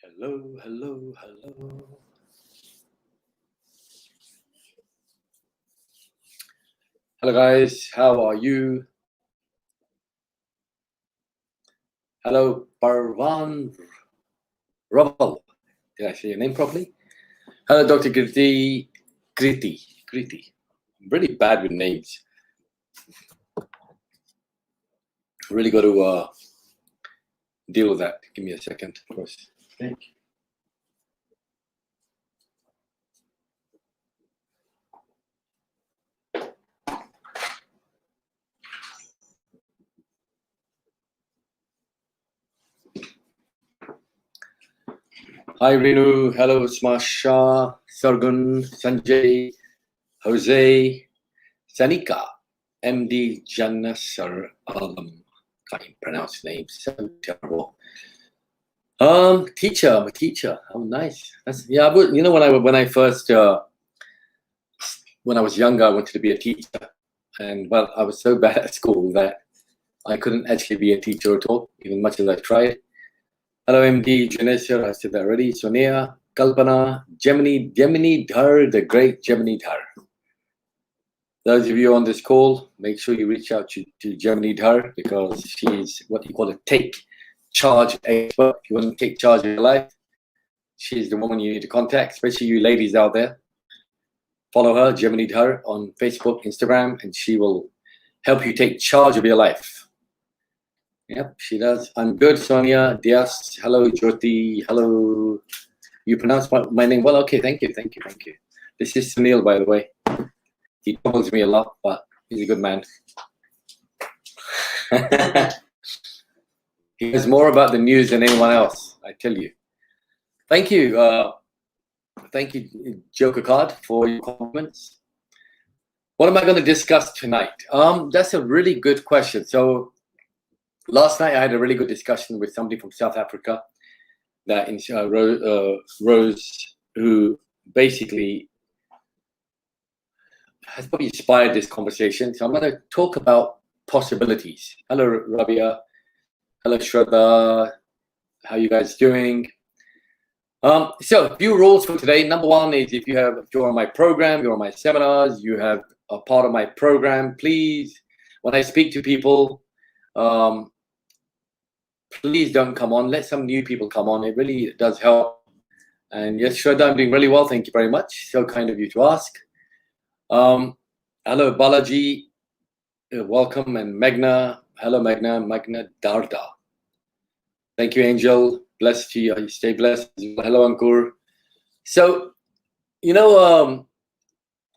Hello, hello, hello. Hello guys, how are you? Hello, Parvan Raval. Did I say your name properly? Hello, Dr. Kriti. I'm really bad with names. Really got to deal with that. Give me a second, of course. Thank you. Hi, Renu. Hello, Smasha, Sargun, Sanjay, Jose, Sanika, MD Janasar Alam. Can't even pronounce names. So terrible. Teacher. I'm a teacher. Oh, nice. Yeah. You know, when I was younger, I wanted to be a teacher, and well, I was so bad at school that I couldn't actually be a teacher at all, even much as I tried. Hello, MD Janesha. I said that already. Sonia, Kalpana, Gemini Dhar, the great Gemini Dhar. Those of you on this call, make sure you reach out to Gemini Dhar, because she's what you call a take charge expert. If you want to take charge of your life, she's the woman you need to contact, especially you ladies out there. Follow her, Gemini Dhar, on Facebook, Instagram, and she will help you take charge of your life. Yep, she does. I'm good, Sonia. Dias. Hello, Jyoti. Hello. You pronounce my name well? Okay, thank you. This is Sunil, by the way. He troubles me a lot, but he's a good man. He knows more about the news than anyone else, I tell you. Thank you. Thank you, Joker Card, for your comments. What am I going to discuss tonight? That's a really good question. So last night I had a really good discussion with somebody from South Africa, that Rose, who basically has probably inspired this conversation. So I'm going to talk about possibilities. Hello, Rabia. Hello, Shraddha. How you guys doing? So a few rules for today. Number one is, if you're on my program, you're on my seminars, you have a part of my program, please, when I speak to people, please don't come on. Let some new people come on. It really does help. And yes, Shraddha, I'm doing really well. Thank you very much. So kind of you to ask. Hello, Balaji. Welcome. And Meghna. Hello, Meghna Darda. Thank you, Angel. Blessed to you. Stay blessed. Hello, Ankur. So, you know,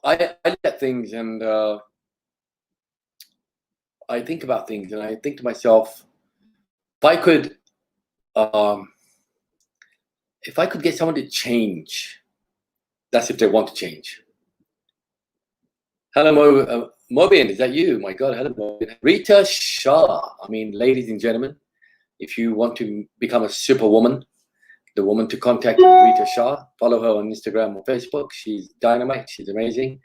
I look at things, and I think about things, and I think to myself, if I could get someone to change, that's if they want to change. Hello, Mobian, is that you? My God, hello, Mobian. Rita Shah. I mean, ladies and gentlemen, if you want to become a superwoman, the woman to contact is Rita Shah. Follow her on Instagram or Facebook. She's dynamite. She's amazing.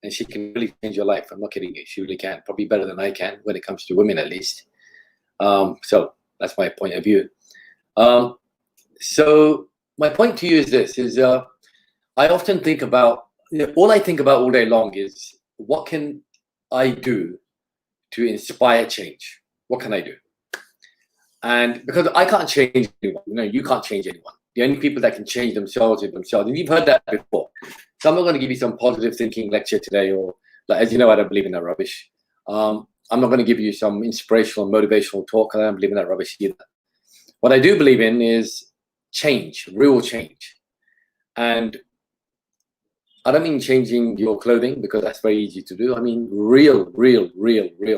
And she can really change your life. I'm not kidding you. She really can. Probably better than I can when it comes to women, at least. So that's my point of view. So my point to you is this, I often think about, all I think about all day long is, what can I do to inspire change? What can I do? And because I can't change anyone, you can't change anyone. The only people that can change themselves are themselves. And you've heard that before. So I'm not going to give you some positive thinking lecture today, or, like, as you know, I don't believe in that rubbish. I'm not going to give you some inspirational, motivational talk. I don't believe in that rubbish either. What I do believe in is change, real change. And I don't mean changing your clothing, because that's very easy to do. I mean real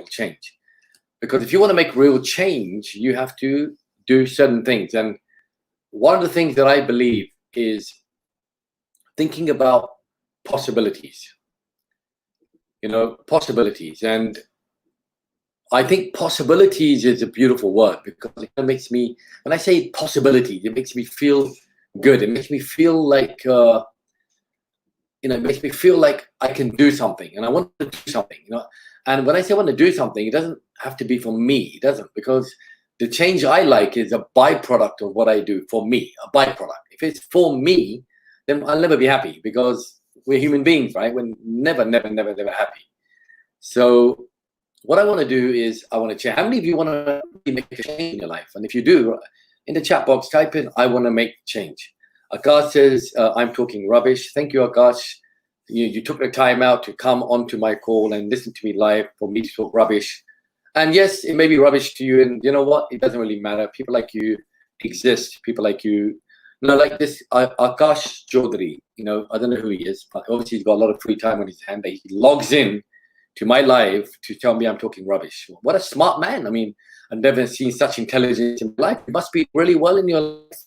change. Because if you want to make real change, you have to do certain things. And one of the things that I believe is thinking about possibilities. Possibilities. And I think possibilities is a beautiful word, because it makes me, when I say possibilities, it makes me feel good. It makes me feel like, it makes me feel like I can do something, and I want to do something, And when I say I want to do something, it doesn't have to be for me. It doesn't, because The change I like is a byproduct of what I do for me, a byproduct. If it's for me, then I'll never be happy, because we're human beings, right? We're never happy. So what I want to do is I want to change. How many of you want to make a change in your life? And if you do, in the chat box, type in, I want to make change. Akash says, I'm talking rubbish. Thank you, Akash. You took the time out to come onto my call and listen to me live for me to talk rubbish. And yes, it may be rubbish to you. And you know what? It doesn't really matter. People like you exist. People like you, like this Akash Chaudhary, I don't know who he is, but obviously he's got a lot of free time on his hand. He logs in to my live to tell me I'm talking rubbish. What a smart man. I mean, I've never seen such intelligence in life. You must be really well in your life,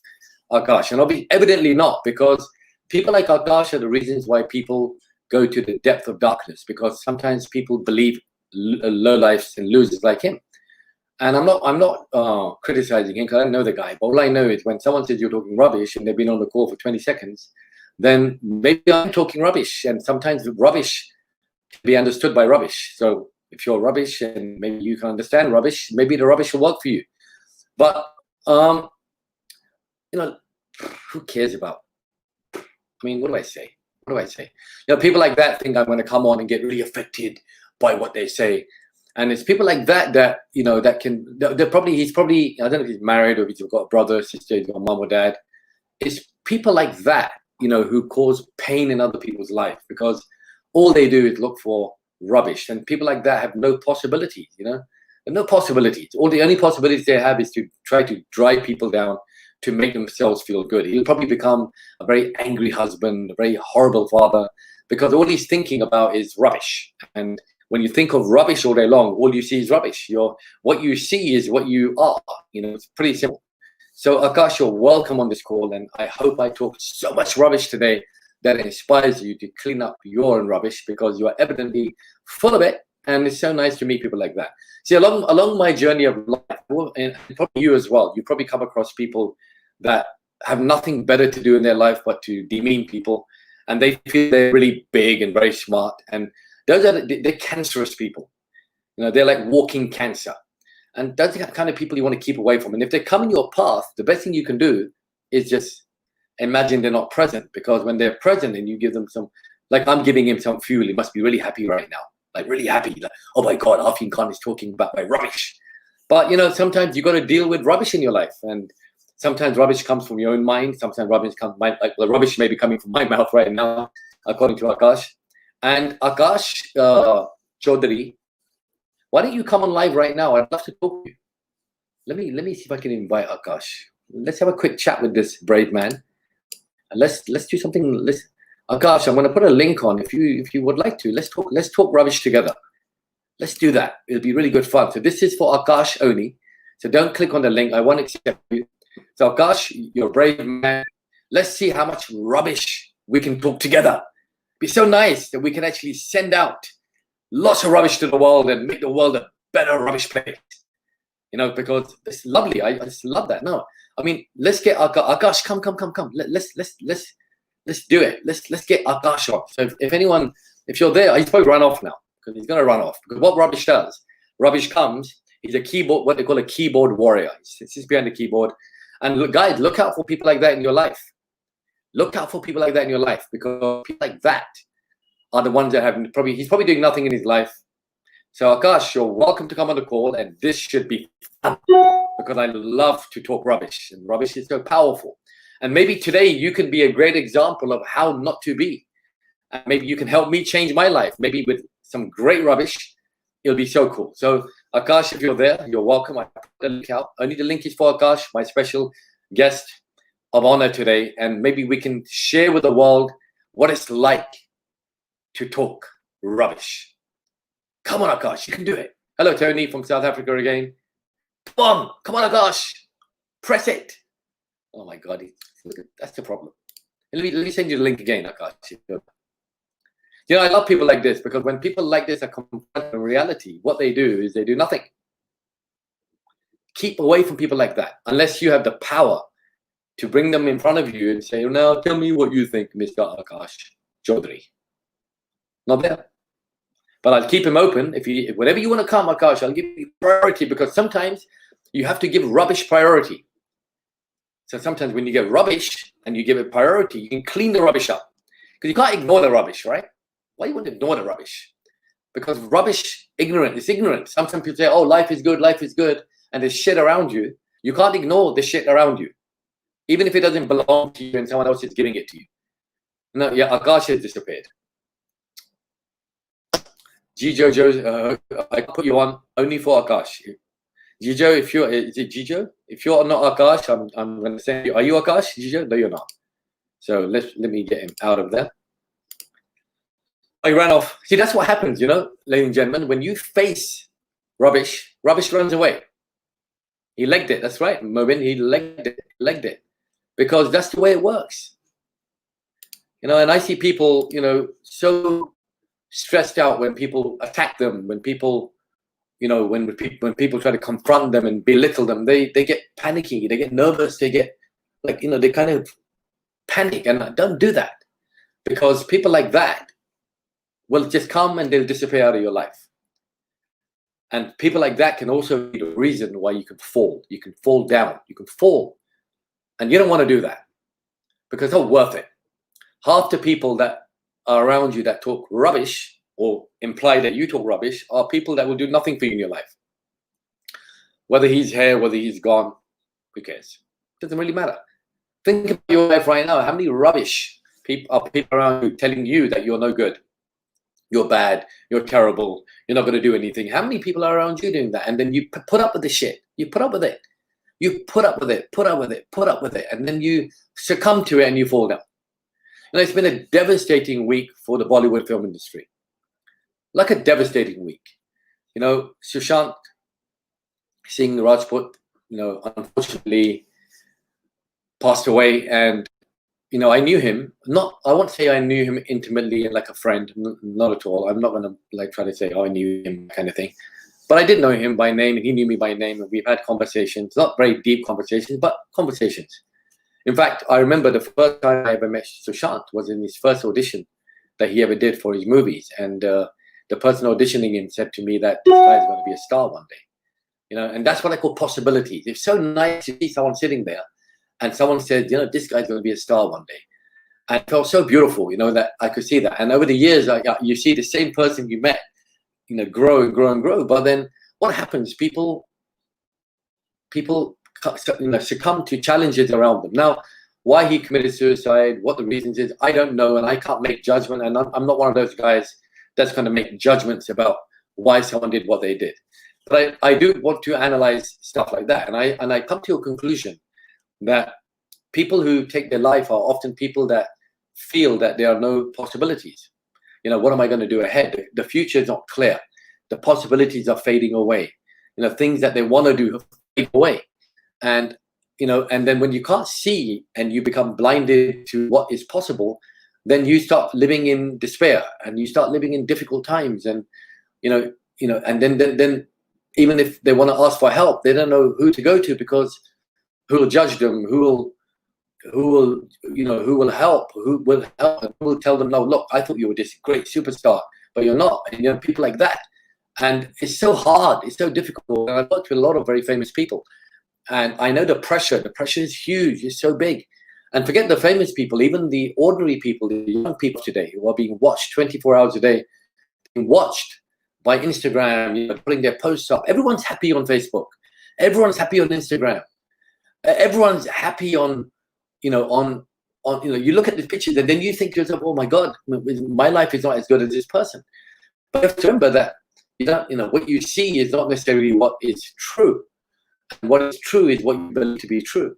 Akash. And evidently not, because people like Akash are the reasons why people go to the depth of darkness, because sometimes people believe lowlifes and losers like him. And I'm not criticizing him, because I don't know the guy. But all I know is when someone says you're talking rubbish and they've been on the call for 20 seconds, then maybe I'm talking rubbish. And sometimes rubbish can be understood by rubbish. So if you're rubbish and maybe you can understand rubbish, maybe the rubbish will work for you. But who cares about? I mean, what do I say? People like that think I'm going to come on and get really affected by what they say. And it's people like that he's probably, I don't know if he's married or if he's got a brother, sister, he's got a mom or dad. It's people like that, who cause pain in other people's life, because all they do is look for rubbish. And people like that have no possibilities, no possibilities. The only possibilities they have is to try to drive people down to make themselves feel good. He'll probably become a very angry husband, a very horrible father, because all he's thinking about is rubbish. And when you think of rubbish all day long, all you see is rubbish. What you see is what you are. It's pretty simple. So Akash, you're welcome on this call, and I hope I talked so much rubbish today that inspires you to clean up your own rubbish, because you are evidently full of it. And it's so nice to meet people like that. See, along my journey of life, and probably you as well, you probably come across people that have nothing better to do in their life but to demean people, and they feel they're really big and very smart. And they're cancerous people. They're like walking cancer. And that's the kind of people you want to keep away from. And if they come in your path, the best thing you can do is just imagine they're not present, because when they're present and you give them some, like I'm giving him some fuel, he must be really happy right now. Like really happy. Like, oh my God, Arfeen Khan is talking about my rubbish. But sometimes you got to deal with rubbish in your life. And sometimes rubbish comes from your own mind. Sometimes rubbish comes, the rubbish may be coming from my mouth right now, according to Akash. And Akash Chaudhary, why don't you come on live right now? I'd love to talk to you. Let me see if I can invite Akash. Let's have a quick chat with this brave man. And let's do something. Akash, I'm going to put a link on if you would like to. Let's talk rubbish together. Let's do that. It'll be really good fun. So this is for Akash only. So don't click on the link. I won't accept you. So Akash, you're a brave man. Let's see how much rubbish we can talk together. It'd be so nice that we can actually send out lots of rubbish to the world and make the world a better rubbish place. Because it's lovely. I just love that. No, I mean, let's get Akash. Come. Let's do it. Let's get Akash off. So if you're there, he's probably run off now, because he's going to run off. Because what rubbish does, rubbish comes. He's a keyboard, what they call a keyboard warrior. He sits behind the keyboard. And look, guys, look out for people like that in your life. Look out for people like that in your life, because people like that are the ones that he's probably doing nothing in his life. So Akash, you're welcome to come on the call, and this should be fun, because I love to talk rubbish, and rubbish is so powerful. And maybe today you can be a great example of how not to be. And maybe you can help me change my life, maybe with some great rubbish. It'll be so cool. So Akash, if you're there, you're welcome. I put the link out. Only the link is for Akash, my special guest of honor today. And maybe we can share with the world what it's like to talk rubbish. Come on, Akash, you can do it. Hello, Tony from South Africa again. Come on, Akash. Press it. Oh my God, that's the problem. Let me send you the link again, Akash. I love people like this, because when people like this are confronted with reality, what they do is they do nothing. Keep away from people like that, unless you have the power to bring them in front of you and say, now tell me what you think, Mr. Akash Chaudhary. Not there. But I'll keep him open. Whenever you want to come, Akash, I'll give you priority, because sometimes you have to give rubbish priority. So sometimes when you get rubbish and you give it priority, you can clean the rubbish up. Because you can't ignore the rubbish, right? Why you want to ignore the rubbish? Because rubbish, ignorant, it's ignorant. Sometimes people say, oh, life is good, and there's shit around you. You can't ignore the shit around you, even if it doesn't belong to you and someone else is giving it to you. No, yeah, Akash has disappeared. Jijo, I put you on only for Akash. Jijo, is it Jijo? If you're not Akash, I'm going to send you. Are you Akash, Jijo? No, you're not. So let me get him out of there. I ran off. See, that's what happens, you know, ladies and gentlemen. When you face rubbish, rubbish runs away. He legged it. That's right, Mobin. He legged it, because that's the way it works. You know, and I see people, you know, so stressed out when people attack them, when people, you know, when people try to confront them and belittle them, they get panicky, they get nervous, they get like, you know, they kind of panic. And don't do that, because people like that will just come and they'll disappear out of your life. And people like that can also be the reason why you can fall. You can fall down. You can fall. And you don't want to do that, because it's not worth it. Half the people that are around you that talk rubbish or imply that you talk rubbish are people that will do nothing for you in your life. Whether he's here, whether he's gone, who cares? Doesn't really matter. Think about your life right now. How many rubbish people around you telling you that you're no good? You're bad, you're terrible, you're not going to do anything. How many people are around you doing that? And then you put up with the shit. You put up with it. You put up with it, put up with it, put up with it. And then you succumb to it and you fall down. You know, it's been a devastating week for the Bollywood film industry. Like a devastating week. You know, Sushant Singh Rajput, you know, unfortunately passed away. And you know, I knew him. I won't say I knew him intimately and like a friend. Not at all. I'm not going to like try to say, oh, I knew him kind of thing. But I did know him by name, and he knew me by name, and we've had conversations. Not very deep conversations, but conversations. In fact, I remember the first time I ever met Sushant was in his first audition that he ever did for his movies. And the person auditioning him said to me that this guy is going to be a star one day. You know, and that's what I call possibilities. It's so nice to see someone sitting there and someone said, you know, this guy's going to be a star one day. And it felt so beautiful, you know, that I could see that. And over the years, you see the same person you met, you know, grow and grow and grow. But then what happens? People, you know, succumb to challenges around them. Now, why he committed suicide, what the reasons is, I don't know. And I can't make judgment. And I'm not one of those guys that's going to make judgments about why someone did what they did. But I do want to analyze stuff like that. And I come to a conclusion that people who take their life are often people that feel that there are no possibilities. You know, what am I going to do ahead? The future is not clear. The possibilities are fading away. You know, things that they want to do fade away. And, you know, and then when you can't see and you become blinded to what is possible, then you start living in despair and you start living in difficult times. And, you know, and then even if they want to ask for help, they don't know who to go to, because who will judge them, who will help, and who will tell them, no, look, I thought you were this great superstar, but you're not. And, you know, people like that. And it's so hard, it's so difficult. And I've worked with a lot of very famous people, and I know the pressure is huge, it's so big. And forget the famous people, even the ordinary people, the young people today who are being watched 24 hours a day, being watched by Instagram, you know, putting their posts up. Everyone's happy on Facebook. Everyone's happy on Instagram. Everyone's happy on, you know, you look at the pictures and then you think to yourself, oh my God, my life is not as good as this person. But you have to remember that, you know, what you see is not necessarily what is true. And what is true is what you believe to be true.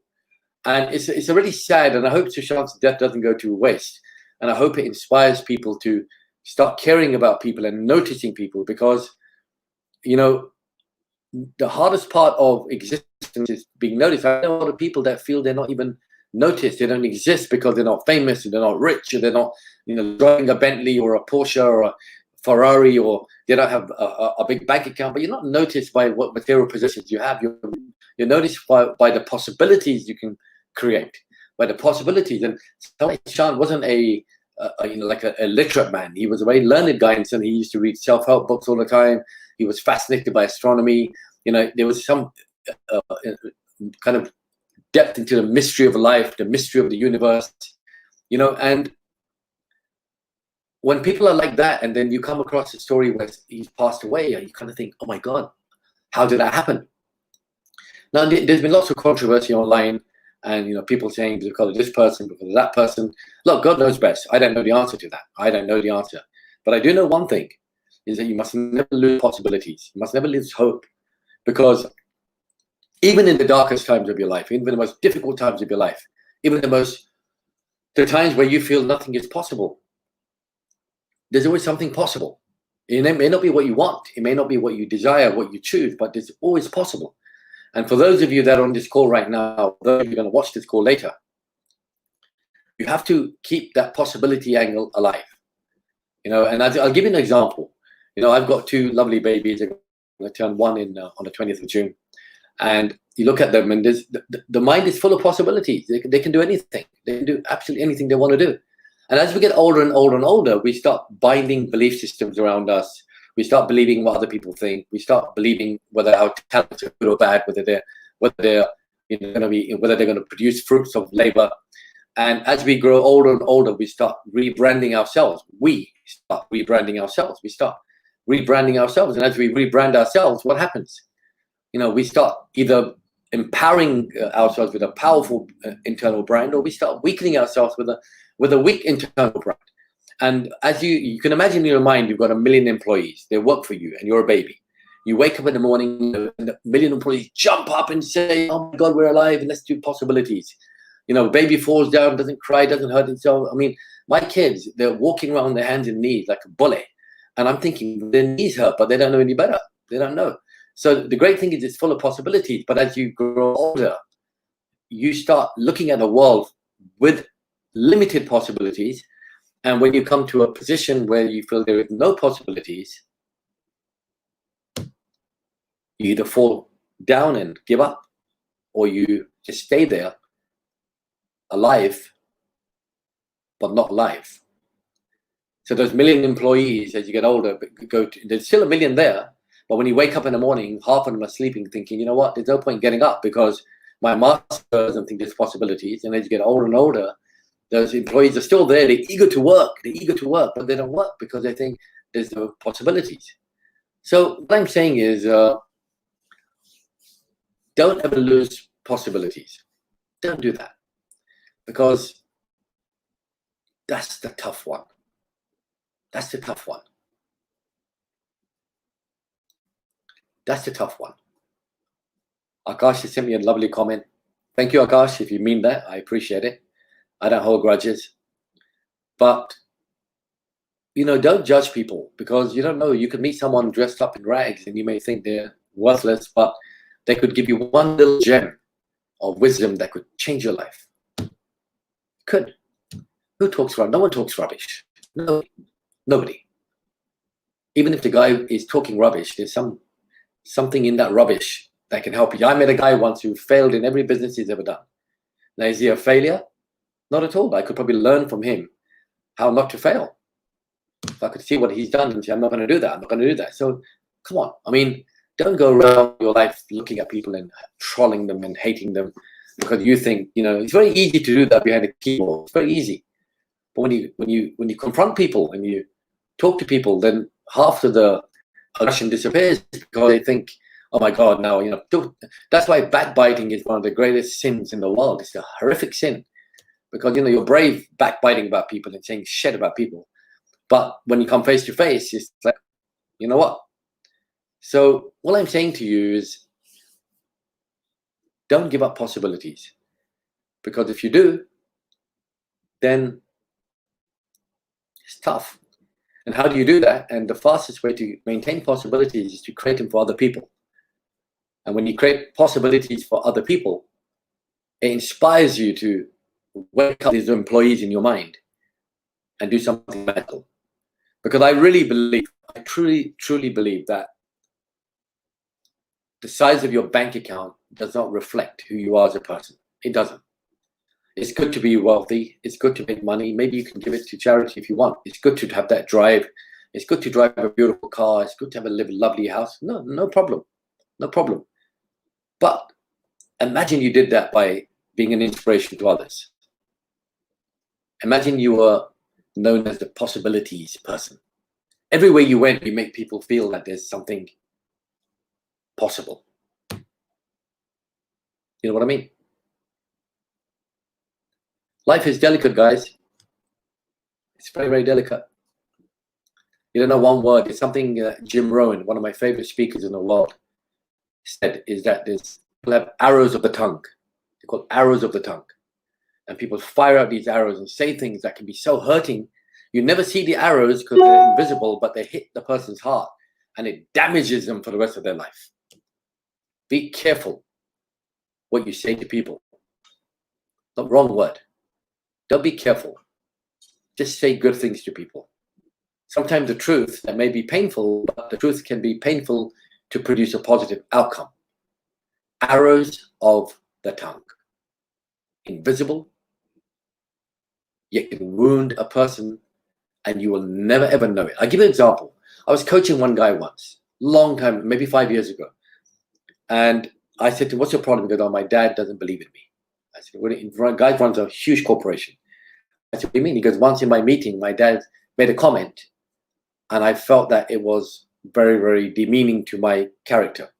And it's really sad, and I hope Sushant's death doesn't go to waste. And I hope it inspires people to start caring about people and noticing people, because, you know, the hardest part of existence is being noticed. I know a lot of people that feel they're not even noticed. They don't exist because they're not famous, or they're not rich, or they're not, you know, driving a Bentley or a Porsche or a Ferrari, or they don't have a big bank account. But you're not noticed by what material possessions you have. You're noticed by the possibilities you can create, by the possibilities. And Sushant wasn't a literate man. He was a very learned guy, and so he used to read self-help books all the time. He was fascinated by astronomy. You know, there was some kind of depth into the mystery of life, the mystery of the universe, and when people are like that, and then you come across a story where he's passed away, you kind of think, oh my God, how did that happen? Now, there's been lots of controversy online, and people saying because of this person, because of that person. Look, God knows best. I don't know the answer to that. I don't know the answer. But I do know one thing, is that you must never lose possibilities. You must never lose hope. Because even in the darkest times of your life, even in the most difficult times of your life, even the times where you feel nothing is possible, there's always something possible. It may not be what you want. It may not be what you desire, what you choose, but it's always possible. And for those of you that are on this call right now, those of you are going to watch this call later, you have to keep that possibility angle alive. And I'll give you an example. I've got two lovely babies. I'm going to turn one on the 20th of June. And you look at them, and the mind is full of possibilities. They can do anything. They can do absolutely anything they want to do. And as we get older and older and older, we start binding belief systems around us. We start believing what other people think. We start believing whether our talents are good or bad, whether they're going to produce fruits of labor. And as we grow older and older, we start rebranding ourselves. We start rebranding ourselves. And as we rebrand ourselves, what happens? We start either empowering ourselves with a powerful internal brand, or we start weakening ourselves with a weak internal brand. And as you can imagine in your mind, you've got 1 million employees. They work for you, and you're a baby. You wake up in the morning, and 1 million employees jump up and say, oh my God, we're alive, and let's do possibilities. Baby falls down, doesn't cry, doesn't hurt itself. I mean, my kids, they're walking around on their hands and knees like a bully. And I'm thinking their knees hurt, but they don't know any better. They don't know. So the great thing is it's full of possibilities. But as you grow older, you start looking at the world with limited possibilities. And when you come to a position where you feel there is no possibilities, you either fall down and give up, or you just stay there, alive, but not live. So those 1 million employees, as you get older, there's still 1 million there. But when you wake up in the morning, half of them are sleeping, thinking, you know what, there's no point getting up because my master doesn't think there's possibilities. And as you get older and older, those employees are still there. They're eager to work, but they don't work because they think there's no possibilities. So what I'm saying is, don't ever lose possibilities. Don't do that, because that's the tough one. That's the tough one. Akash has sent me a lovely comment. Thank you, Akash. If you mean that, I appreciate it. I don't hold grudges. But, don't judge people, because you don't know. You could meet someone dressed up in rags and you may think they're worthless, but they could give you one little gem of wisdom that could change your life. Could. Who talks rubbish? No one talks rubbish. Nobody. Even if the guy is talking rubbish, there's something in that rubbish that can help you. I met a guy once who failed in every business he's ever done. Now, is he a failure? Not at all. I could probably learn from him how not to fail. If I could see what he's done and say, I'm not going to do that. So, come on. I mean, don't go around your life looking at people and trolling them and hating them because you think, it's very easy to do that behind a keyboard. It's very easy. But when you confront people and you talk to people, then half of the aggression disappears because they think, oh my God, now, that's why backbiting is one of the greatest sins in the world. It's a horrific sin because, you're brave backbiting about people and saying shit about people. But when you come face to face, it's like, you know what? So what I'm saying to you is, don't give up possibilities, because if you do, then it's tough. And how do you do that? And the fastest way to maintain possibilities is to create them for other people. And when you create possibilities for other people, it inspires you to wake up these employees in your mind and do something magical. Because I truly believe that the size of your bank account does not reflect who you are as a person. It doesn't. It's good to be wealthy. It's good to make money. Maybe you can give it to charity if you want. It's good to have that drive. It's good to drive a beautiful car. It's good to have a lovely house. No problem. No problem. But imagine you did that by being an inspiration to others. Imagine you were known as the possibilities person. Everywhere you went, you make people feel that there's something possible. You know what I mean? Life is delicate, guys. It's very, very delicate. You don't know one word. It's something Jim Rohn, one of my favorite speakers in the world, said, is that people have arrows of the tongue. They're called arrows of the tongue. And people fire out these arrows and say things that can be so hurting. You never see the arrows because they're invisible, but they hit the person's heart and it damages them for the rest of their life. Be careful what you say to people. Not wrong word. Don't be careful. Just say good things to people. Sometimes the truth, that may be painful, but the truth can be painful to produce a positive outcome. Arrows of the tongue. Invisible, yet can wound a person and you will never ever know it. I'll give you an example. I was coaching one guy once, long time, maybe 5 years ago. And I said to him, what's your problem? He goes, oh, my dad doesn't believe in me. I said, well, guy runs a huge corporation. I said, what do you mean? He goes, once in my meeting, my dad made a comment and I felt that it was very, very demeaning to my character.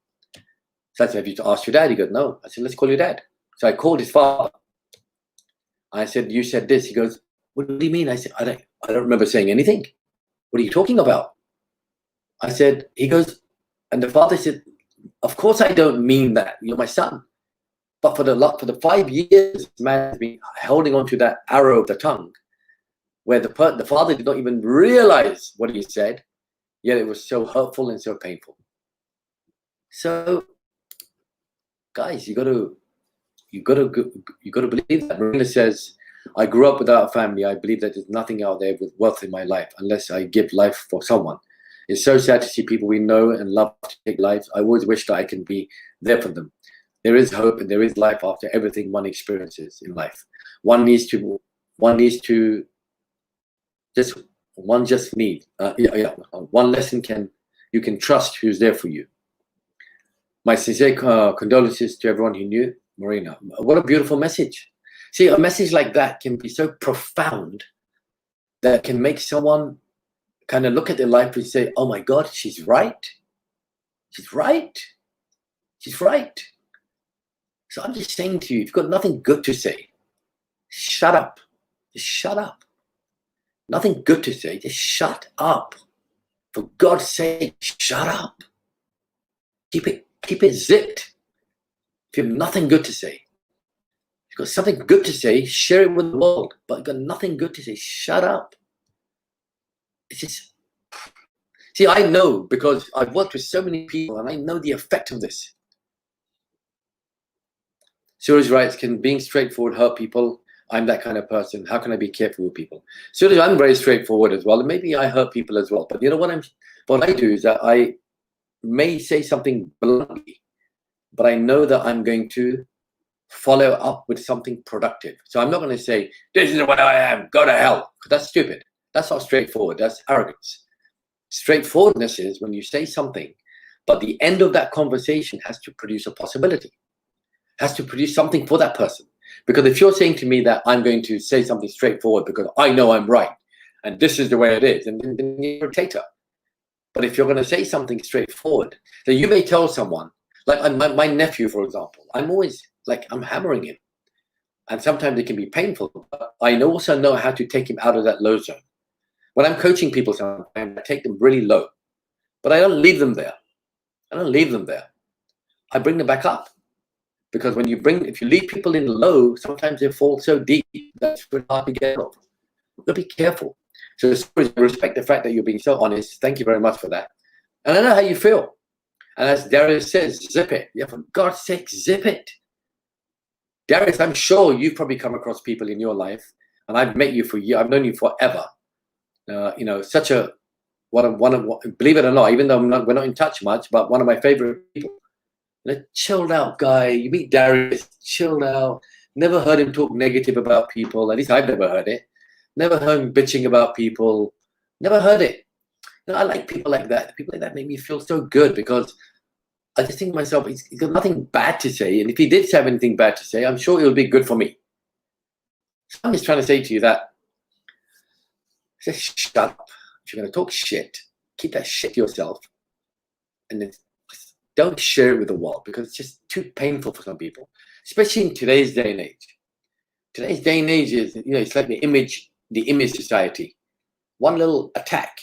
So I said, have you asked your dad? He goes, no. I said, let's call your dad. So I called his father. I said, you said this. He goes, what do you mean? I said, I don't remember saying anything. What are you talking about? I said, he goes, and the father said, of course I don't mean that. You're my son. But for the 5 years, man has been holding on to that arrow of the tongue, where the father did not even realize what he said, yet it was so hurtful and so painful. So, guys, you got to believe that. Marina says, I grew up without a family. I believe that there's nothing out there with wealth in my life unless I give life for someone. It's so sad to see people we know and love to take lives. I always wish that I can be there for them. There is hope and there is life after everything one experiences in life. One just need one lesson you can trust who's there for you. My sincere condolences to everyone who knew Marina. What a beautiful message. See, a message like that can be so profound that can make someone kind of look at their life and say, oh my God, she's right. She's right. She's right. So I'm just saying to you, if you've got nothing good to say, shut up. Just shut up. Nothing good to say, just shut up. For God's sake, shut up. Keep it zipped. If you have nothing good to say, if you've got something good to say, share it with the world. But you've got nothing good to say, shut up. It's just, see, I know because I've worked with so many people and I know the effect of this. Suraj writes, can being straightforward hurt people? I'm that kind of person. How can I be careful with people? Suraj, I'm very straightforward as well. And maybe I hurt people as well. But you know what I do is that I may say something bluntly, but I know that I'm going to follow up with something productive. So I'm not going to say, this is what I am, go to hell. Because that's stupid. That's not straightforward. That's arrogance. Straightforwardness is when you say something, but the end of that conversation has to produce a possibility, has to produce something for that person. Because if you're saying to me that I'm going to say something straightforward because I know I'm right, and this is the way it is, and then you're a dictator. But if you're going to say something straightforward, then you may tell someone, like my nephew, for example, I'm always like, I'm hammering him. And sometimes it can be painful, but I also know how to take him out of that low zone. When I'm coaching people sometimes, I take them really low, but I don't leave them there. I bring them back up. Because if you leave people in low, sometimes they fall so deep that it's really hard to get off. You've got to be careful. So I respect the fact that you're being so honest. Thank you very much for that. And I know how you feel. And as Darius says, zip it. Yeah, for God's sake, zip it. Darius, I'm sure you've probably come across people in your life, and I've met you for years. I've known you forever. Such a believe it or not, even though we're not in touch much, but one of my favorite people. A chilled out guy. You meet Darius, chilled out. Never heard him talk negative about people. At least I've never heard it. Never heard him bitching about people. Never heard it. I like people like that. People like that make me feel so good because I just think to myself, he's got nothing bad to say. And if he did have anything bad to say, I'm sure it'll be good for me. So I'm just trying to say to you that, just shut up. If you're going to talk shit, keep that shit to yourself. And then don't share it with the world, because it's just too painful for some people, especially in today's day and age. Today's day and age is, it's like the image society. One little attack,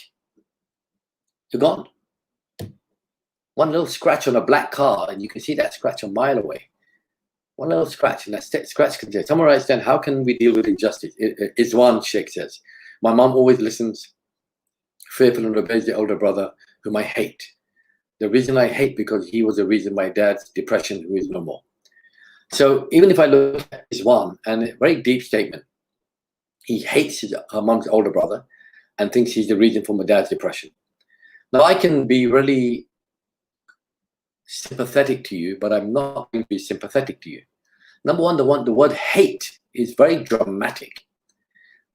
you're gone. One little scratch on a black car, and you can see that scratch a mile away. One little scratch, and that scratch can say, summarize then, how can we deal with injustice? Izwan Sheikh says, my mom always listens, fearful and obeys the older brother, whom I hate. The reason I hate, because he was the reason my dad's depression, who is no more. So even if I look at Izwan, and a very deep statement, he hates her mom's older brother and thinks he's the reason for my dad's depression. Now, I can be really sympathetic to you, but I'm not going to be sympathetic to you. Number one, the word hate is very dramatic.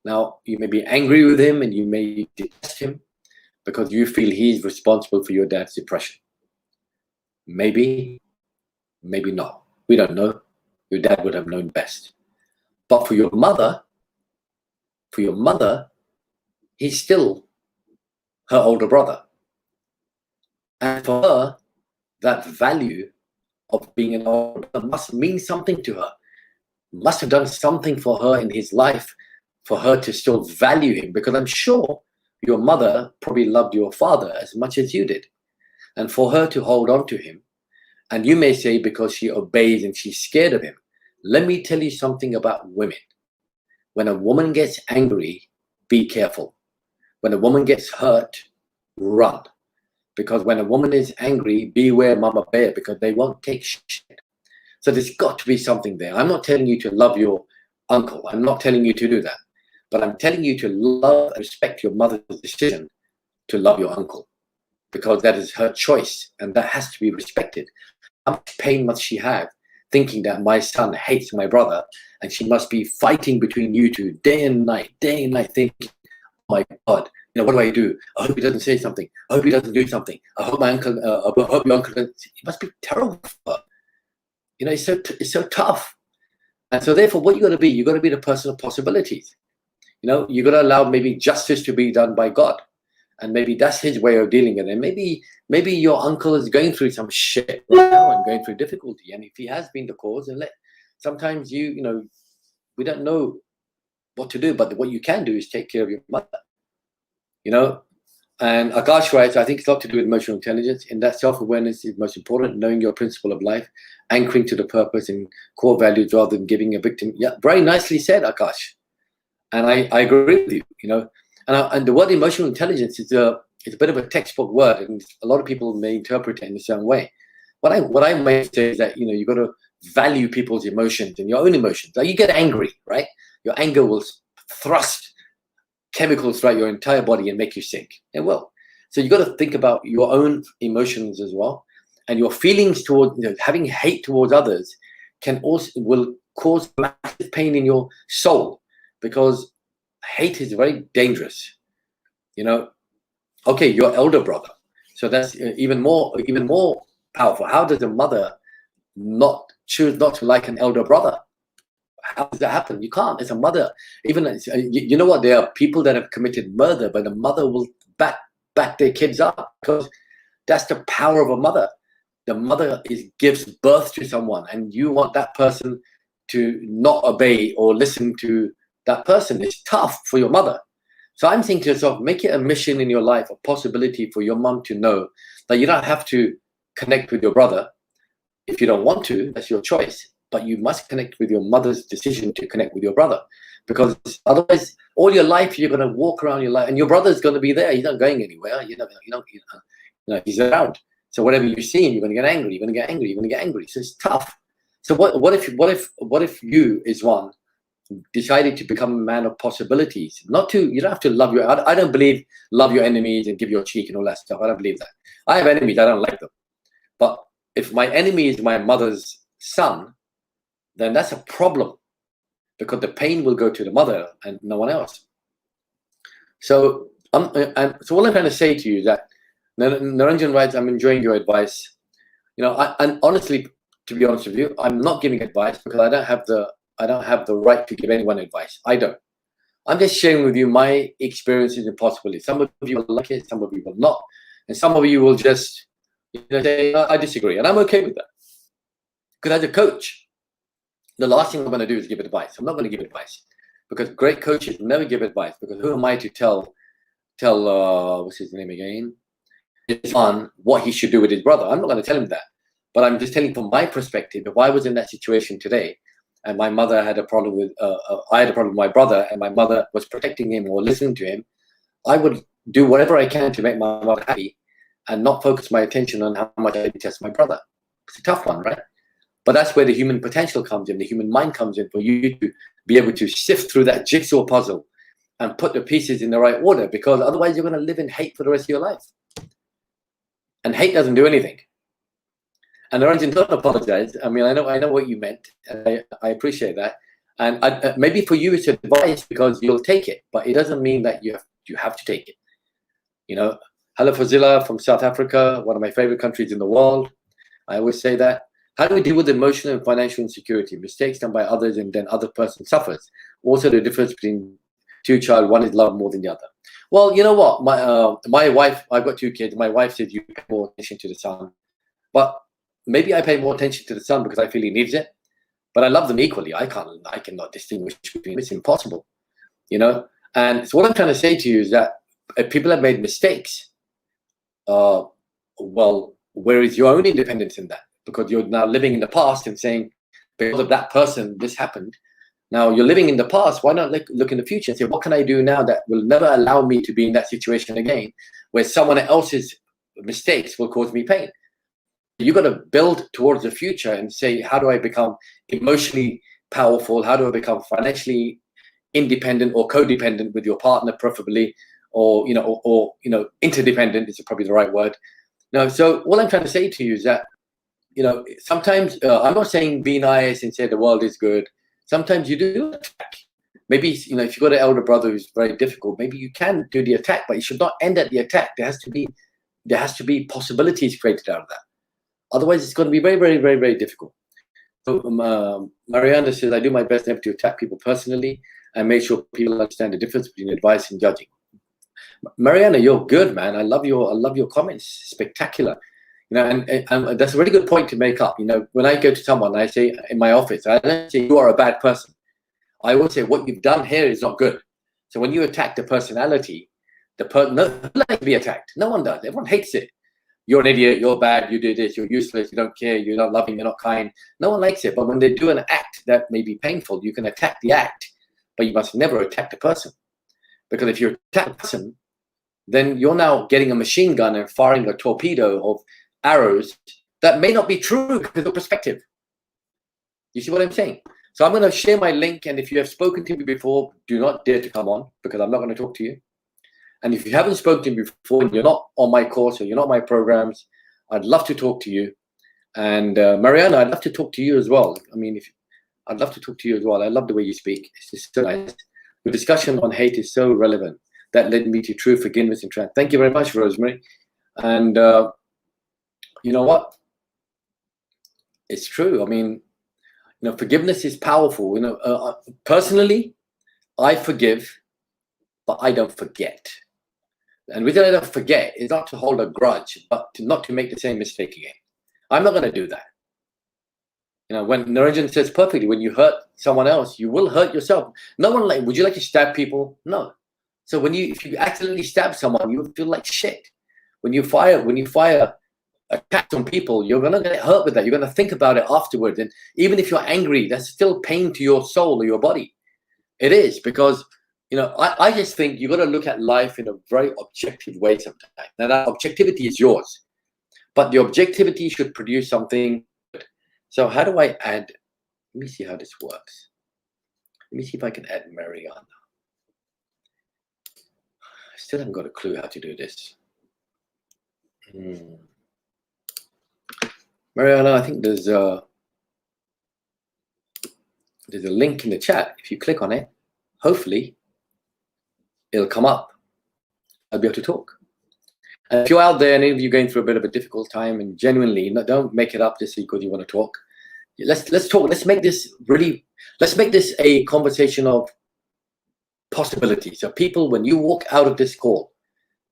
Now, you may be angry with him and you may detest him because you feel he's responsible for your dad's depression. Maybe, maybe not. We don't know. Your dad would have known best. But for your mother, he's still her older brother. And for her, that value of being an older brother must mean something to her. Must have done something for her in his life for her to still value him, because I'm sure your mother probably loved your father as much as you did. And for her to hold on to him, and you may say because she obeys and she's scared of him. Let me tell you something about women. When a woman gets angry, be careful. When a woman gets hurt, run. Because when a woman is angry, beware mama bear, because they won't take shit. So there's got to be something there. I'm not telling you to love your uncle. I'm not telling you to do that. But I'm telling you to love and respect your mother's decision to love your uncle, because that is her choice and that has to be respected. How much pain must she have thinking that my son hates my brother, and she must be fighting between you two day and night, thinking, oh my God, what do I do? I hope he doesn't say something. I hope he doesn't do something. I hope my uncle, I hope your uncle doesn't. It must be terrible for her. It's so tough. And so therefore, what you got to be, you got to be the person of possibilities. You got to allow maybe justice to be done by God. And maybe that's his way of dealing with it. And maybe your uncle is going through some shit right now and going through difficulty. And if he has been the cause, and sometimes we don't know what to do, but what you can do is take care of your mother. And Akash writes, I think it's a lot to do with emotional intelligence. In that self-awareness is most important, knowing your principle of life, anchoring to the purpose and core values rather than giving a victim. Yeah, very nicely said, Akash. And I agree with you, And the word emotional intelligence is a bit of a textbook word, and a lot of people may interpret it in a certain way. What I may say is that you got to value people's emotions and your own emotions. Like, you get angry, right? Your anger will thrust chemicals throughout your entire body and make you sick. It will. So you got to think about your own emotions as well, and your feelings towards having hate towards others will cause massive pain in your soul, because hate is very dangerous. Okay, your elder brother, so that's even more powerful. How does a mother not choose not to like an elder brother? How does that happen? You can't. It's a mother. Even you know what? There are people that have committed murder, but the mother will back their kids up, because that's the power of a mother. The mother gives birth to someone, and you want that person to not obey or listen to that person. Is tough for your mother. So I'm thinking to yourself, make it a mission in your life, a possibility for your mom to know that you don't have to connect with your brother. If you don't want to, that's your choice. But you must connect with your mother's decision to connect with your brother, because otherwise, all your life you're going to walk around your life, and your brother's going to be there. He's not going anywhere. He's around. So whatever you see him, you're going to get angry. You're going to get angry. You're going to get angry. So it's tough. So what if you is one decided to become a man of possibilities? You don't have to love I don't believe love your enemies and give your cheek and all that stuff. I don't believe that. I have enemies. I don't like them. But if my enemy is my mother's son, then that's a problem, because the pain will go to the mother and no one else. So all I'm trying to say to you is that Naranjan writes, I'm enjoying your advice. And honestly, to be honest with you, I'm not giving advice because I don't have the right to give anyone advice. I don't. I'm just sharing with you my experiences and possibilities. Some of you will like it, some of you will not, and some of you will just say, I disagree, and I'm okay with that. Because as a coach, the last thing I'm going to do is give advice. I'm not going to give advice because great coaches never give advice. Because who am I to tell what's his name again? His son what he should do with his brother? I'm not going to tell him that. But I'm just telling from my perspective. If I was in that situation today, and my mother had a problem with, I had a problem with my brother, and my mother was protecting him or listening to him, I would do whatever I can to make my mother happy, and not focus my attention on how much I detest my brother. It's a tough one, right? But that's where the human potential comes in, the human mind comes in, for you to be able to sift through that jigsaw puzzle and put the pieces in the right order, because otherwise you're going to live in hate for the rest of your life. And hate doesn't do anything. And Ranjan, don't apologize. I mean, I know what you meant. And I appreciate that. And maybe for you it's advice because you'll take it, but it doesn't mean that you have to take it. Hello Fazila from South Africa, one of my favorite countries in the world. I always say that. How do we deal with emotional and financial insecurity? Mistakes done by others and then other person suffers. Also the difference between two child, one is loved more than the other. Well, you know what? My wife, I've got two kids. My wife said you pay more attention to the son. But maybe I pay more attention to the son because I feel he needs it. But I love them equally. I cannot distinguish between them. It's impossible. And so what I'm trying to say to you is that if people have made mistakes, well, where is your own independence in that? Because you're now living in the past and saying, because of that person, this happened. Now you're living in the past. Why not look in the future and say, what can I do now that will never allow me to be in that situation again, where someone else's mistakes will cause me pain? You got to build towards the future and say, how do I become emotionally powerful? How do I become financially independent or codependent with your partner, preferably, or interdependent is probably the right word. Now, so what I'm trying to say to you is that, sometimes I'm not saying be nice and say the world is good. Sometimes you do attack. Maybe, if you've got an elder brother who's very difficult, maybe you can do the attack, but you should not end at the attack. There has to be possibilities created out of that. Otherwise, it's going to be very, very, very, very difficult. So Mariana says, I do my best never to attack people personally and make sure people understand the difference between advice and judging. Mariana, you're good, man. I love your comments. Spectacular. And that's a really good point to make up. When I go to someone, I say in my office, I don't say you are a bad person. I always say what you've done here is not good. So when you attack the personality, no one likes to be attacked. No one does. Everyone hates it. You're an idiot. You're bad. You did this. You're useless. You don't care. You're not loving. You're not kind. No one likes it. But when they do an act that may be painful, you can attack the act, but you must never attack the person. Because if you attack the person, then you're now getting a machine gun and firing a torpedo of arrows that may not be true because of perspective. You see what I'm saying? So I'm going to share my link, and if you have spoken to me before, do not dare to come on, because I'm not going to talk to you. And if you haven't spoken to me before and you're not on my course or you're not on my programs, I'd love to talk to you. And Mariana, I'd love to talk to you as well. I'd love to talk to you as well. I love the way you speak. It's just so nice. The discussion on hate is so relevant. That led me to true forgiveness and trust. Thank you very much, Rosemary. And you know what? It's true. Forgiveness is powerful. Personally, I forgive, but I don't forget. And the reason I don't forget is not to hold a grudge, but not to make the same mistake again. I'm not going to do that. When Naranjan says perfectly, when you hurt someone else, you will hurt yourself. No one would you like to stab people? No. So if you accidentally stab someone, you feel like shit. When you fire attacks on people, you're going to get hurt with that. You're going to think about it afterwards. And even if you're angry, that's still pain to your soul or your body. It is, because, I just think you got to look at life in a very objective way sometimes. Now, that objectivity is yours, but the objectivity should produce something good. So how do I add? Let me see how this works. Let me see if I can add Mariana. I still haven't got a clue how to do this. Mariana, I think there's a link in the chat. If you click on it, hopefully it'll come up. I'll be able to talk. And if you're out there and if you're going through a bit of a difficult time, and genuinely, don't make it up just because you want to talk. Let's talk. Let's make this a conversation of possibilities. So people, when you walk out of this call,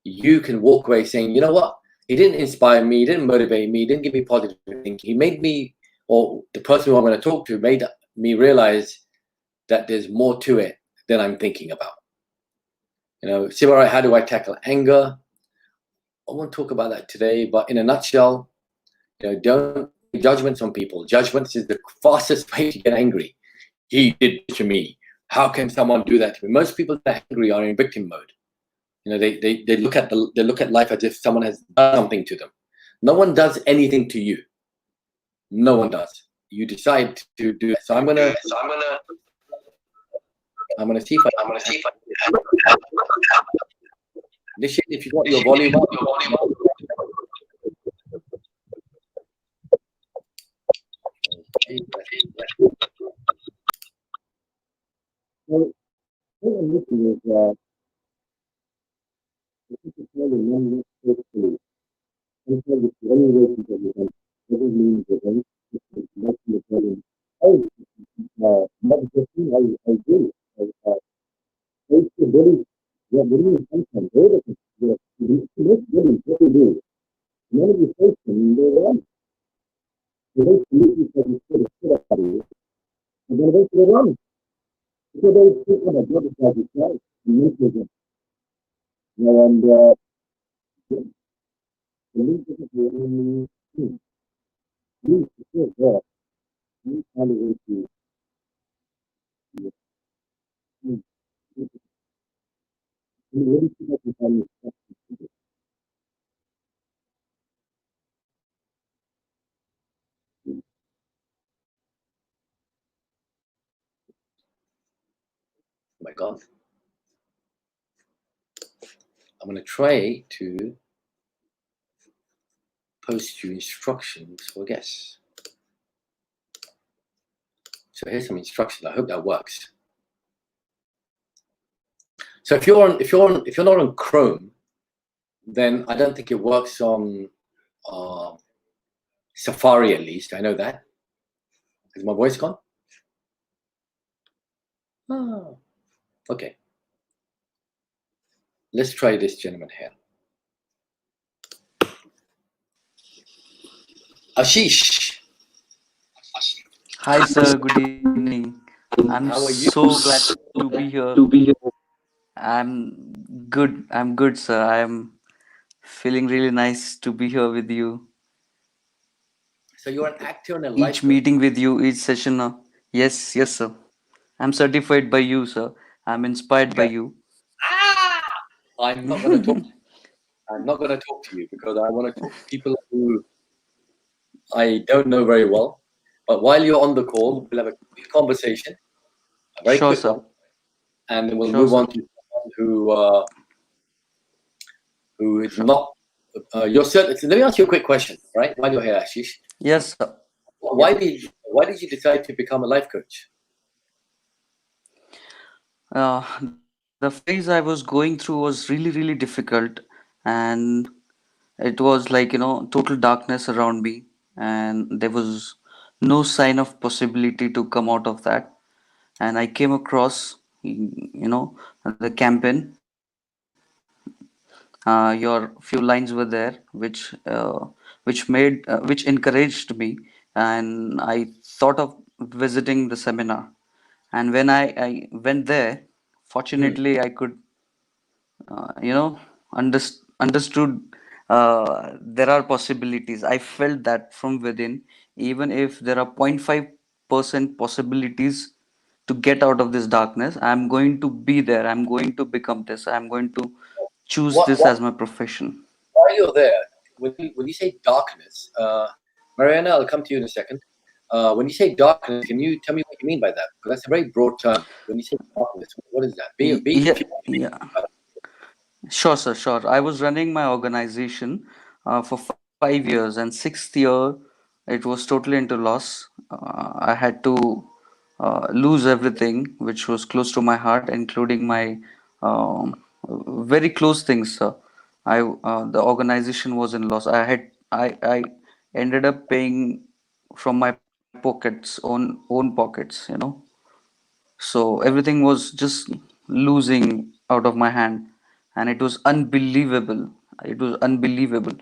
you can walk away saying, you know what? He didn't inspire me, he didn't motivate me, he didn't give me positive thinking. He made me, or the person who I'm going to talk to made me realize that there's more to it than I'm thinking about. Sibarai, how do I tackle anger? I won't talk about that today, but in a nutshell, don't make judgments on people. Judgments is the fastest way to get angry. He did to me. How can someone do that to me? Most people that are angry are in victim mode. They look at life as if someone has done something to them. No one does anything to you. No one does. You decide to do it. So I'm gonna see if I Nishit, if you got your volume up. Oh my God. I'm going to try to post you instructions for guests. So here's some instructions. I hope that works. So if you're not on Chrome, then I don't think it works on Safari, at least. I know that. Is my voice gone? Oh, okay. Let's try this gentleman here. Ashish. Hi, sir. Good evening. I'm How are you? so glad to be here. I'm good, sir. I'm feeling really nice to be here with you. So you're an actor and a life Each coach. meeting with you, each session. Yes, sir. I'm certified by you, sir. I'm inspired by Okay. you. I'm not going to talk. I'm not going to talk to you because I want to talk to people who I don't know very well. But while you're on the call, we'll have a quick conversation, a very Sure, quick sir. one, and then we'll Sure, move on sir. to someone who is not. You're certain. Let me ask you a quick question, right? While you're here, Ashish, Yes, sir. why did you decide to become a life coach? The phase I was going through was really, really difficult, and it was like, total darkness around me, and there was no sign of possibility to come out of that. And I came across, the campaign. Your few lines were there, which encouraged me, and I thought of visiting the seminar. And when I went there, Hmm. fortunately, I could uh, you know understood there are possibilities. I felt that from within, even if there are 0.5% possibilities to get out of this darkness, I'm going to be there, I'm going to become this, I'm going to choose What this as my profession. while you're there, when you say darkness, Mariana, I'll come to you in a second. When you say darkness, can you tell me what you mean by that? Because that's a very broad term. When you say darkness, what is that? Be Yeah, if you yeah. Sure, sir, sure. I was running my organization for 5 years, and sixth year it was totally into loss. I had to lose everything which was close to my heart, including my very close things, sir. The organization was in loss. I ended up paying from my own pockets, so everything was just losing out of my hand, and it was unbelievable. It was unbelievable.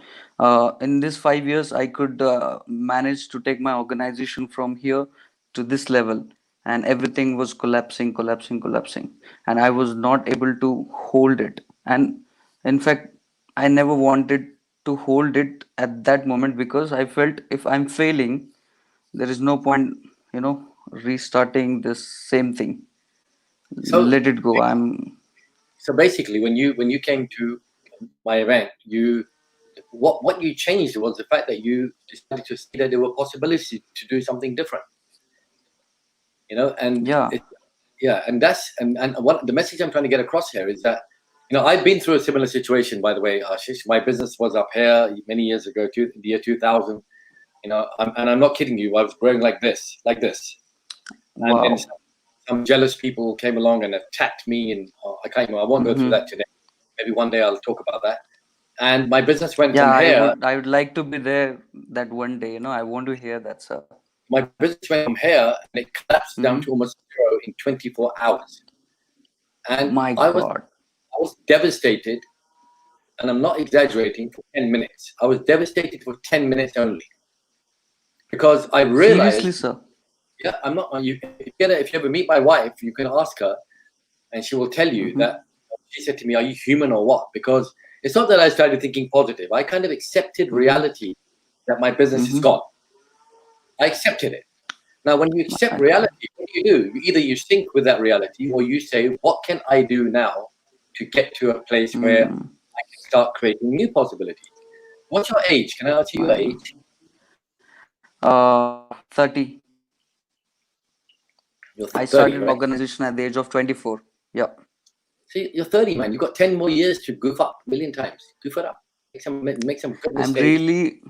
In these 5 years, I could manage to take my organization from here to this level, and everything was collapsing, collapsing, collapsing, and I was not able to hold it. And in fact, I never wanted to hold it at that moment, because I felt if I'm failing, there is no point, you know, restarting this same thing. So Let it go. I'm so basically, when you came to my event, what you changed was the fact that you decided to see that there were possibilities to do something different. And Yeah. yeah, and that's and what the message I'm trying to get across here is that I've been through a similar situation, by the way, Ashish. My business was up here many years ago, the year 2000. And I'm not kidding you. I was growing like this, and then Wow. some jealous people came along and attacked me, and I can't. I won't go through Mm-hmm. that today. Maybe one day I'll talk about that. And my business went Yeah, from here. I would like to be there that one day. I want to hear that, sir. My business went from here, and it collapsed down to Mm-hmm. almost zero in 24 hours. And My I God. was devastated, and I'm not exaggerating, for 10 minutes. I was devastated for 10 minutes only because I realized, Seriously, sir. yeah, I'm not. If you ever meet my wife, you can ask her, and she will tell you that Mm-hmm. she said to me, "Are you human or what?" Because it's not that I started thinking positive. I kind of accepted Mm-hmm. reality that my business is Mm-hmm. gone. I accepted it. Now, when you accept My God. reality, what do? Either you sync with that reality, or you say, "What can I do now to get to a place where Mm. I can start creating new possibilities?" What's your age? Can I ask you your My, age? 30. You're I 30, started right? organization at the age of 24. Yeah. See, you're 30, man. You've got 10 more years to goof up a million times. Goof it up. Make some good I'm mistakes. really,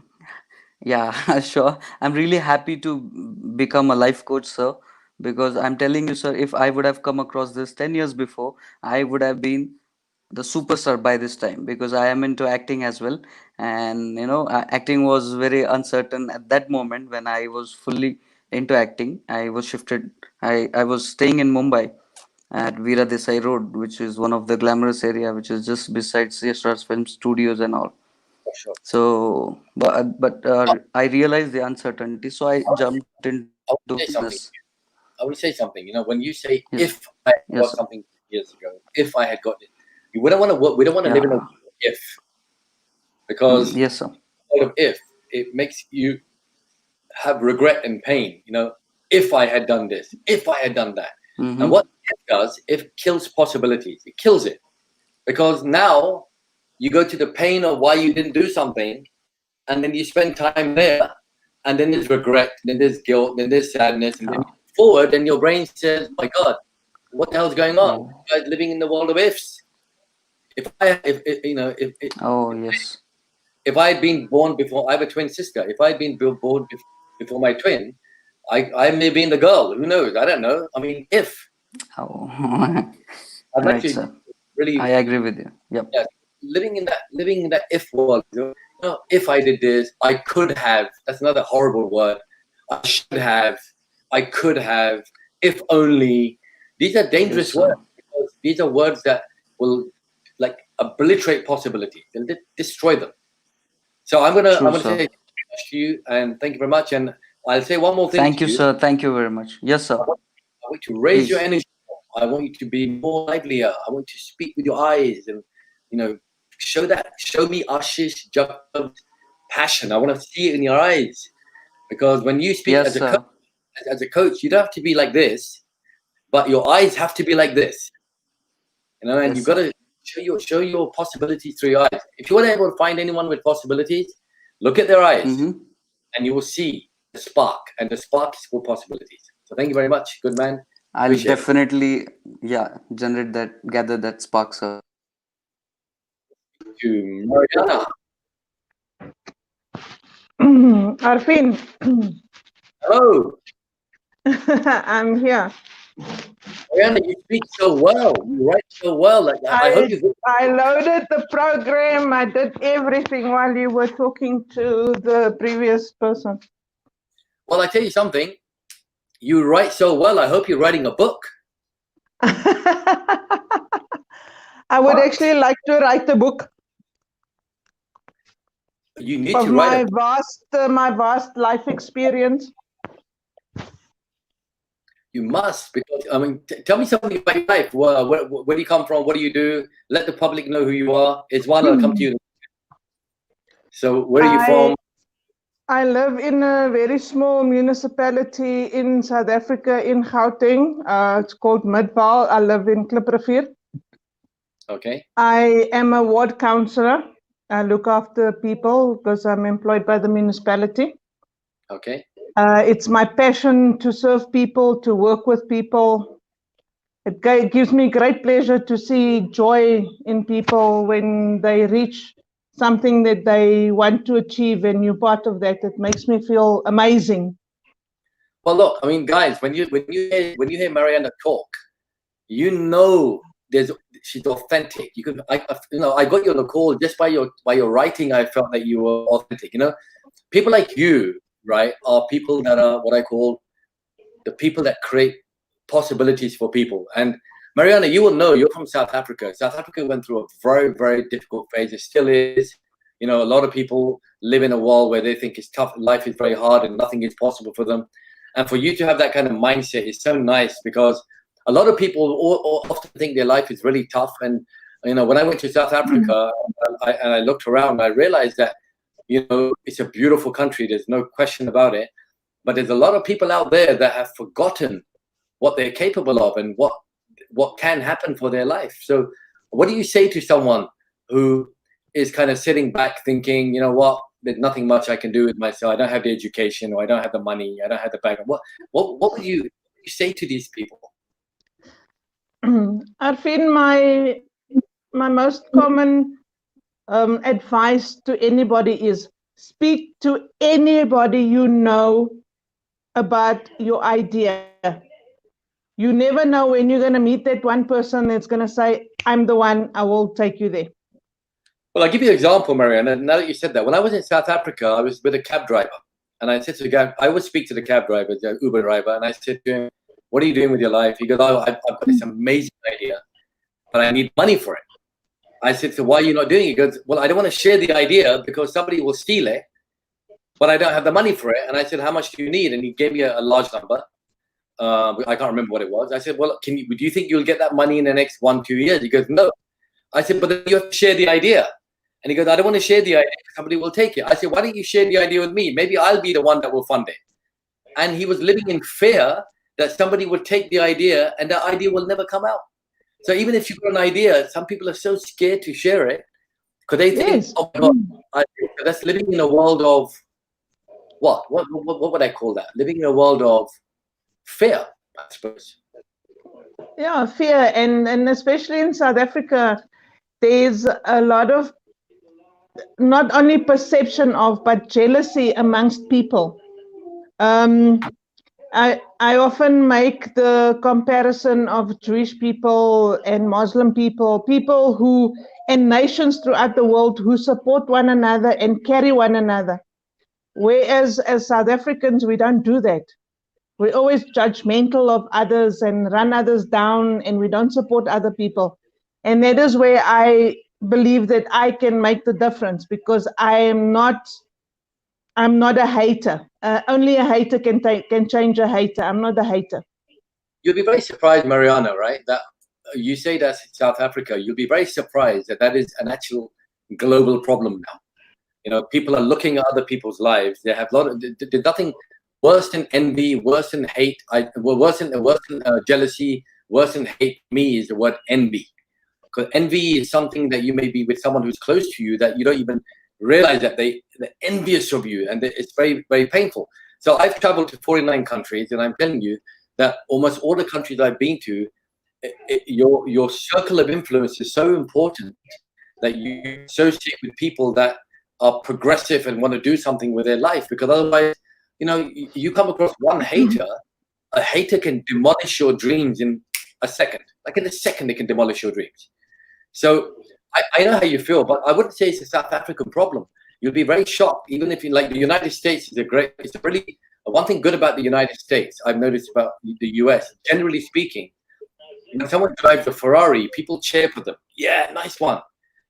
yeah, sure. I'm really happy to become a life coach, sir, because I'm telling you, sir, if I would have come across this 10 years before, I would have been the superstar by this time, because I am into acting as well. And, acting was very uncertain at that moment when I was fully into acting. I was staying in Mumbai at Veera Desai Road, which is one of the glamorous area, which is just beside CSR's film studios and all. For sure. So, I realized the uncertainty, so I jumped into I this. want to say something. I want to say something. When you Yes, say if I had yes, got sir. something years ago, if I had got it, we don't want to work. We don't want to live in a Yeah. world of if, because Yes, sir. all of if it makes you have regret and pain. If I had done this, if I had done that, and Mm-hmm. what if does, if kills possibilities. It kills it because now you go to the pain of why you didn't do something, and then you spend time there, and then there's regret, then there's guilt, then there's sadness, and then Yeah. you move forward, and your brain says, "My God, what the hell's going on? Oh. You guys living in the world of ifs." Oh, yes. If I had been born before, I have a twin sister. If I had been born before my twin, I may have been the girl. Who knows? I don't know. I mean, if Oh. I'd like Right, to sir. I really, agree with you. Yep. yeah, living in that if world. If I did this, I could have. That's another horrible word. I should have. I could have. If only. These are Yes, dangerous sir. words because these are words that will like obliterate possibility. They'll destroy them. So I'm gonna True, say sir. thank you very much to you and thank you very much. And I'll say one more thing to Thank you, you. sir. Thank you very much. Yes, I sir. want, I want to raise your Please. energy. I want you to be more livelier. I want you to speak with your eyes and you know show me Ashish Jakab's passion. I want to see it in your eyes because when you speak Yes, sir. as a coach, you don't have to be like this, but your eyes have to be like this. And Yes, you've got sir. to show your possibilities through your eyes. If you're able to find anyone with possibilities, look at their eyes Mm-hmm. and you will see the spark, and the spark is for possibilities. So thank you very much. Good man. I'll Appreciate it. definitely, yeah, gather that spark, sir. To Mariana. Arfeen, Hello. I'm here. Mariana, you speak so well. You write so well. Like I hope you. I loaded the program. I did everything while you were talking to the previous person. Well, I tell you something. You write so well. I hope you're writing a book. I would actually like to write a book You need of to write my vast life experience. You must, because I mean, tell me something about your life. Where do you come from? What do you do? Let the public know who you are. It's one I'll come to you. So, where are you from? I live in a very small municipality in South Africa, in Gauteng. It's called Midvaal. I live in Kliprivier. Okay. I am a ward councillor. I look after people because I'm employed by the municipality. Okay. It's my passion to serve people, to work with people. It gives me great pleasure to see joy in people when they reach something that they want to achieve, and you're part of that. It makes me feel amazing. Well, look, I mean, guys, when you hear Mariana talk, you know she's authentic. You can, I got you on the call just by your writing. I felt that you were authentic. You know, people like you, right, are people that are what I call the people that create possibilities for people. And Mariana, you will know, you're from South Africa. South Africa went through a very, very difficult phase. It still is. You know, a lot of people live in a world where they think it's tough, life is very hard and nothing is possible for them. And for you to have that kind of mindset is so nice, because a lot of people often think their life is really tough. And, you know, when I went to South Africa and I looked around, I realized that, you know, it's a beautiful country. There's no question about it. But there's a lot of people out there that have forgotten what they're capable of and what can happen for their life. So what do you say to someone who is kind of sitting back thinking, you know what, there's nothing much I can do with myself. I don't have the education, or I don't have the money. I don't have the background. What would you say to these people? Arfeen, my most common advice to anybody is speak to anybody you know about your idea. You never know when you're going to meet that one person that's going to say, I'm the one, I will take you there. Well, I'll give you an example, Mariana. Now that you said that, when I was in South Africa, I was with a cab driver. And I said to the guy, I would speak to the cab driver, the Uber driver, and I said to him, what are you doing with your life? He goes, oh, I've got this amazing idea, but I need money for it. I said, so why are you not doing it? He goes, well, I don't want to share the idea because somebody will steal it, but I don't have the money for it. And I said, how much do you need? And he gave me a large number. I can't remember what it was. I said, well, do you think you'll get that money in the next 1-2 years? He goes, no. I said, but then you have to share the idea. And he goes, I don't want to share the idea. Somebody will take it. I said, why don't you share the idea with me? Maybe I'll be the one that will fund it. And he was living in fear that somebody would take the idea and that idea will never come out. So even if you've got an idea, some people are so scared to share it because they think, yes. Oh my God, that's living in a world of what would I call that? Living in a world of fear, I suppose. Yeah, fear. And especially in South Africa, there's a lot of not only perception of, but jealousy amongst people. I often make the comparison of Jewish people and Muslim people who, and nations throughout the world who support one another and carry one another. Whereas as South Africans, we don't do that. We're always judgmental of others and run others down, and we don't support other people. And that is where I believe that I can make the difference, because I'm not a hater. Only a hater can change a hater. I'm not a hater. You'll be very surprised, Mariana, right? That you say that's in South Africa. You'll be very surprised that is an actual global problem now. You know, people are looking at other people's lives. They have there's nothing worse than envy, worse than hate. Worse than jealousy, worse than hate. Me is the word envy, because envy is something that you may be with someone who's close to you that you don't even realize that they're envious of you, and it's very, very painful. So I've traveled to 49 countries, and I'm telling you that almost all the countries I've been to, your circle of influence is so important that you associate with people that are progressive and want to do something with their life, because otherwise, you know, you come across one hater, a hater can demolish your dreams in a second. Like in a second, they can demolish your dreams. So I know how you feel, but I wouldn't say it's a South African problem. You'll be very shocked, even if you like the United States is it's a really, one thing good about the United States, I've noticed about the US, generally speaking, when someone drives a Ferrari, people cheer for them. Yeah, nice one.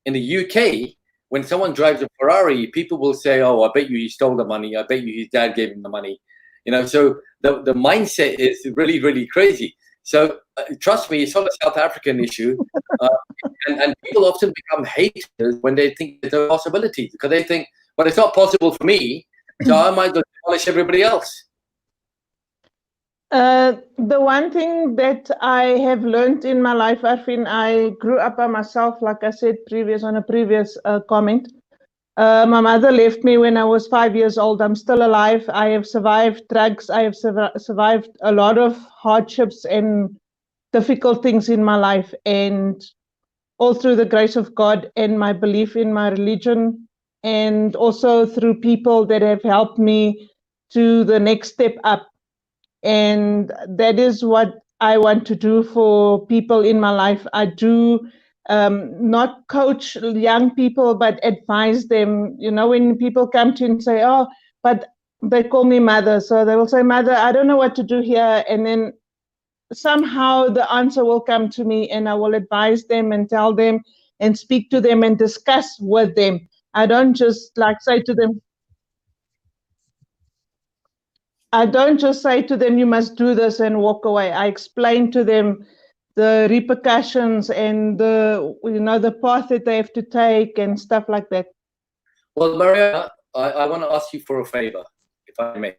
In the UK, when someone drives a Ferrari, people will say, oh, I bet you he stole the money. I bet you his dad gave him the money. You know, so the mindset is really, really crazy. So trust me, it's not a South African issue. And people often become haters when they think there's no possibilities, because they think, well, it's not possible for me, so I might go demolish everybody else. The one thing that I have learned in my life, Arfeen, I grew up by myself, like I said on a previous comment. My mother left me when I was 5 years old. I'm still alive. I have survived drugs. I have survived a lot of hardships and difficult things in my life. And all through the grace of God and my belief in my religion, and also through people that have helped me to the next step up. And that is what I want to do for people in my life. I do not coach young people, but advise them. You know, when people come to you and say, oh, but they call me mother. So they will say, mother, I don't know what to do here. And then somehow the answer will come to me, and I will advise them and tell them and speak to them and discuss with them. I don't just say to them, you must do this and walk away. I explain to them the repercussions and the path that they have to take and stuff like that. Well, Mariana, I want to ask you for a favor, if I may.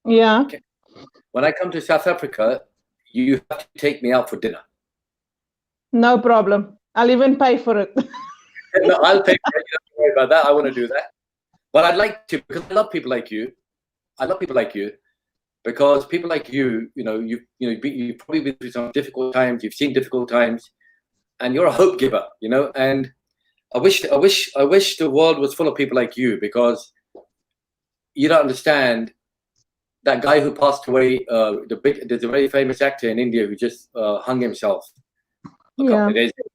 Yeah. Okay. When I come to South Africa, you have to take me out for dinner. No problem. I'll even pay for it. No, I'll pay for it. You don't have to worry about that. I want to do that. But I'd like to, because I love people like you. I love people like you, because people like you, you've probably been through some difficult times. You've seen difficult times, and you're a hope giver. And I wish the world was full of people like you, because you don't understand. That guy who passed away, there's a very famous actor in India who just hung himself a couple of days ago.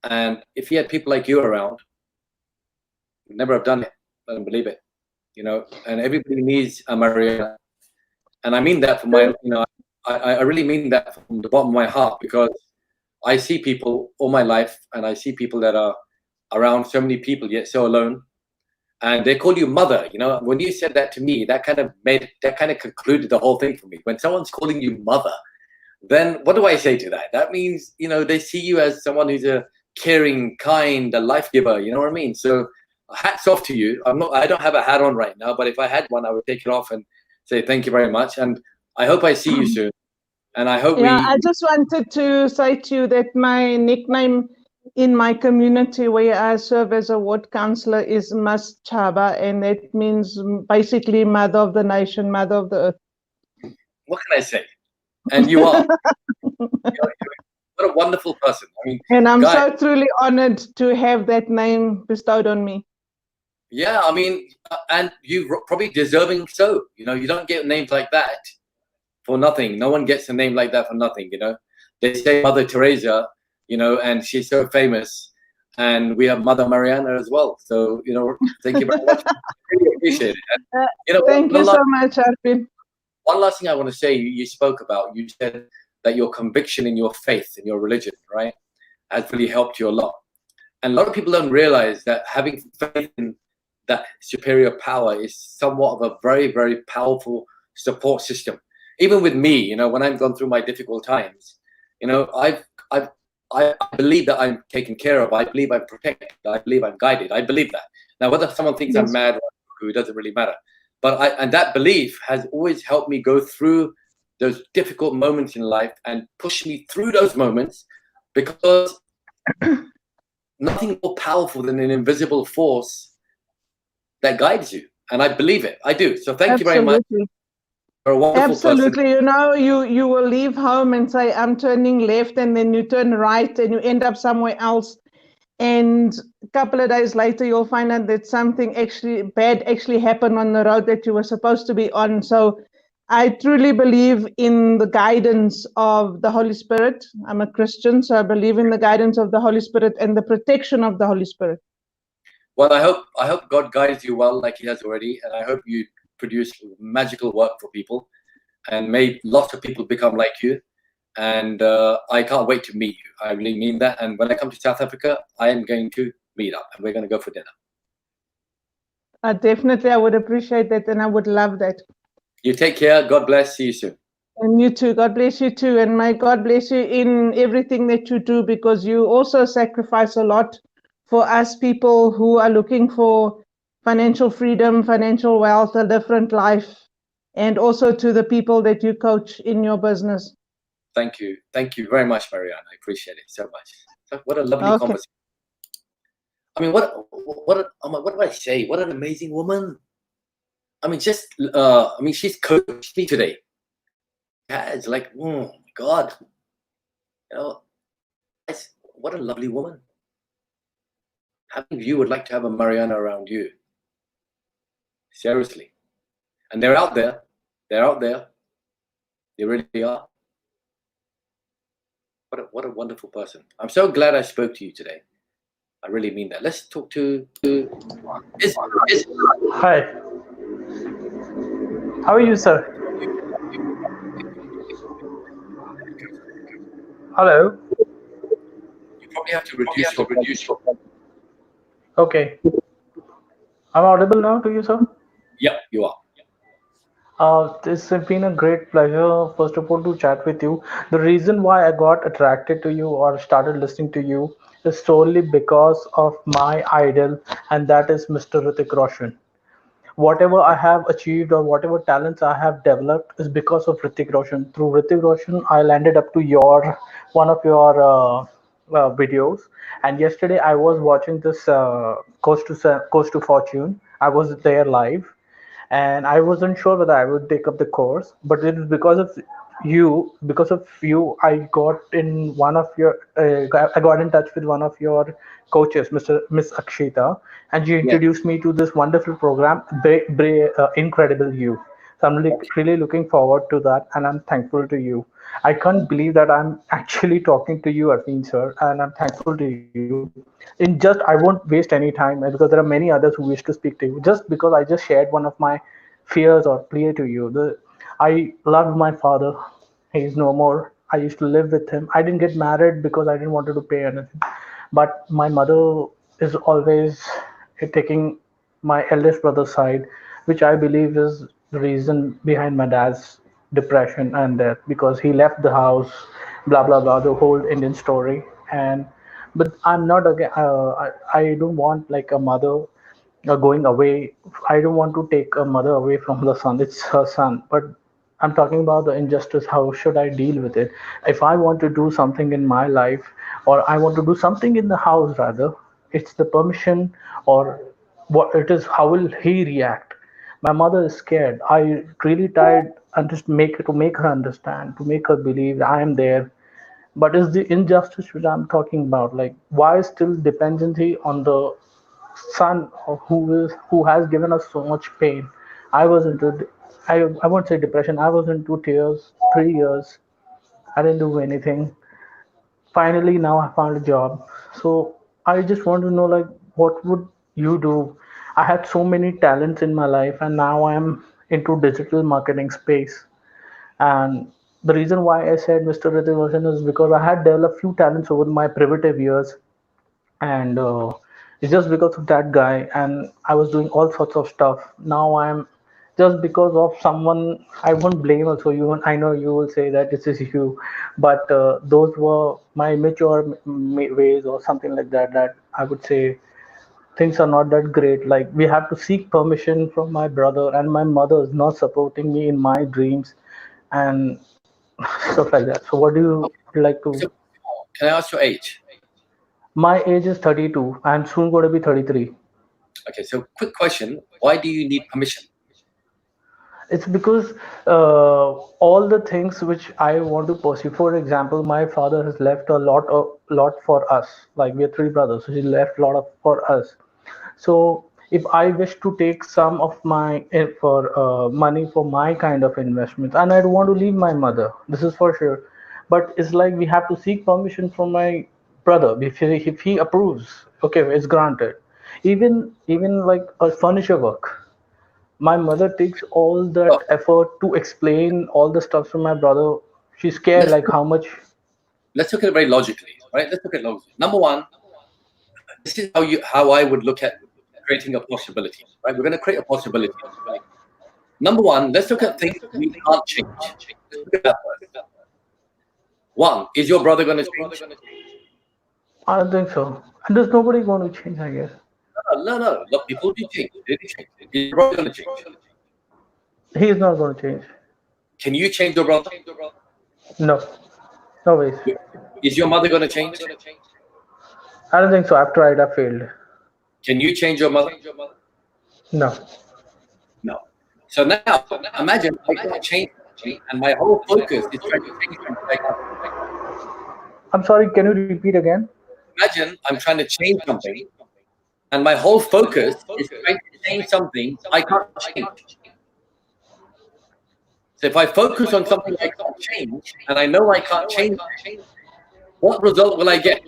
And if he had people like you around, he'd never have done it. I don't believe it. And everybody needs a Mariana. And I mean that from I really mean that from the bottom of my heart, because I see people all my life, and I see people that are around so many people yet so alone. And they call you mother. When you said that to me, that kind of concluded the whole thing for me. When someone's calling you mother, then what do I say to that? That means, they see you as someone who's a caring, kind, a life giver. You know what I mean? So hats off to you. I don't have a hat on right now, but if I had one, I would take it off and say thank you very much. And I hope I see you soon. And I hope I just wanted to say to you that my nickname in my community where I serve as a ward councillor is Mas Chaba, and that means basically mother of the nation, mother of the earth. What can I say? And you are. What a wonderful person. And I'm so truly honored to have that name bestowed on me. Yeah, and you're probably deserving so. You don't get names like that for nothing. No one gets a name like that for nothing, They say Mother Teresa, and she's so famous. And we have Mother Mariana as well. So, thank you very much. Really appreciate it. And, thank you so much, Arfeen. One last thing I want to say, you spoke about, you said that your conviction in your faith, in your religion, right, has really helped you a lot. And a lot of people don't realize that having faith in that superior power is somewhat of a very, very powerful support system. Even with me, when I've gone through my difficult times, I believe that I'm taken care of. I believe I'm protected. I believe I'm guided. I believe that. Now, whether someone thinks I'm mad or cuckoo, it doesn't really matter. But and that belief has always helped me go through those difficult moments in life and push me through those moments, because nothing more powerful than an invisible force that guides you. And I believe it. I do. So thank you very much. You're a wonderful Absolutely. person. You will leave home and say, I'm turning left, and then you turn right and you end up somewhere else. and a couple of days later you'll find out that something actually bad actually happened on the road that you were supposed to be on. So I truly believe in the guidance of the Holy Spirit. I'm a Christian, so I believe in the guidance of the Holy Spirit and the protection of the Holy Spirit. Well, I hope God guides you well, like He has already, and I hope you produce magical work for people, and may lots of people become like you. And I can't wait to meet you. I really mean that. And when I come to South Africa, I am going to meet up, and we're going to go for dinner. Definitely, I would appreciate that, and I would love that. You take care. God bless. See you soon. And you too. God bless you too. And may God bless you in everything that you do, because you also sacrifice a lot for us people who are looking for financial freedom, financial wealth, a different life, and also to the people that you coach in your business. Thank you. Thank you very much, Marianne. I appreciate it so much. What a lovely Okay. conversation. I mean, what do I say? What an amazing woman. I mean, she's coached me today. Yeah, it's like, oh my God. You know, what a lovely woman. How many of you would like to have a Mariana around you? Seriously. And they're out there. They're out there. They really are. What a wonderful person. I'm so glad I spoke to you today. I really mean that. Let's talk to Hi. How are you, sir? Hello. You probably have to reduce your Okay. I'm audible now to you, sir? Yeah, you are. This has been a great pleasure, first of all, to chat with you. The reason why I got attracted to you or started listening to you is solely because of my idol, and that is Mr. Hrithik Roshan. Whatever I have achieved or whatever talents I have developed is because of Hrithik Roshan. Through Hrithik Roshan, I landed up to your one of your videos. And yesterday I was watching this Coast to Fortune. I was there live, and I wasn't sure whether I would take up the course, but it is because of you, I got in one of your, I got in touch with one of your coaches, Miss Akshita, and she Yeah. introduced me to this wonderful program, Incredible You. So I'm really looking forward to that, and I'm thankful to you. I can't believe that I'm actually talking to you, Arfeen sir, and I'm thankful to you. In just, I won't waste any time because there are many others who wish to speak to you. Just because I just shared one of my fears or plea to you. I loved my father. He's no more. I used to live with him. I didn't get married because I didn't want to pay anything. But my mother is always taking my eldest brother's side, which I believe is the reason behind my dad's depression and death, because he left the house, blah blah blah, the whole Indian story. And but I'm not again. I don't want like a mother going away. I don't want to take a mother away from the son. It's her son. But I'm talking about the injustice. How should I deal with it? If I want to do something in my life, or I want to do something in the house, rather, it's the permission, or what it is. How will he react? My mother is scared. I really tried and just make her understand, to make her believe I am there. But it's the injustice which I'm talking about. Like, why still dependency on the son who has given us so much pain? I was into, I won't say depression. I was into tears 3 years. I didn't do anything. Finally, now I found a job. So I just want to know, like, what would you do? I had so many talents in my life, and now I'm into digital marketing space. And the reason why I said Mr. Hrithik Roshan is because I had developed few talents over my privative years, and it's just because of that guy. And I was doing all sorts of stuff. Now I'm just because of someone. I won't blame also you. I know you will say that this is you, but those were my immature ways or something like that. That I would say things are not that great. Like, we have to seek permission from my brother, and my mother is not supporting me in my dreams and stuff like that. So what do you like to? So, can I ask your age? My age is 32. I'm soon going to be 33. Okay, so quick question. Why do you need permission? It's because all the things which I want to pursue. For example, my father has left a lot for us. Like we are three brothers, so he left a lot of for us. So if I wish to take some of my for money for my kind of investments, and I don't want to leave my mother, this is for sure. But it's like we have to seek permission from my brother. If he approves, okay, it's granted. Even like a furniture work, my mother takes all that So effort to explain all the stuff to my brother. She's scared let's like how much. let's look at it very logically, right? Let's look at it logically. Number one, this is how I would look at creating a possibility, right? We're going to create a possibility. Right? Number one, let's look at things we can't change. Let's look at that first. One, is your brother going to change? I don't think so. And there's nobody going to change, I guess. No. Look, people do change. They do change. Is your brother going to change? He's not going to change. Can you change your brother? No, no ways. Is your mother going to change? I don't think so. I've tried. I failed. Can you change your mother? No. No. So now, imagine I can't change, and my whole focus is trying to change something I can't. I'm sorry. Can you repeat again? Imagine I'm trying to change something, and my whole focus is trying to change something I can't change. So if I focus on something I can't change, and I know I can't change it, what result will I get?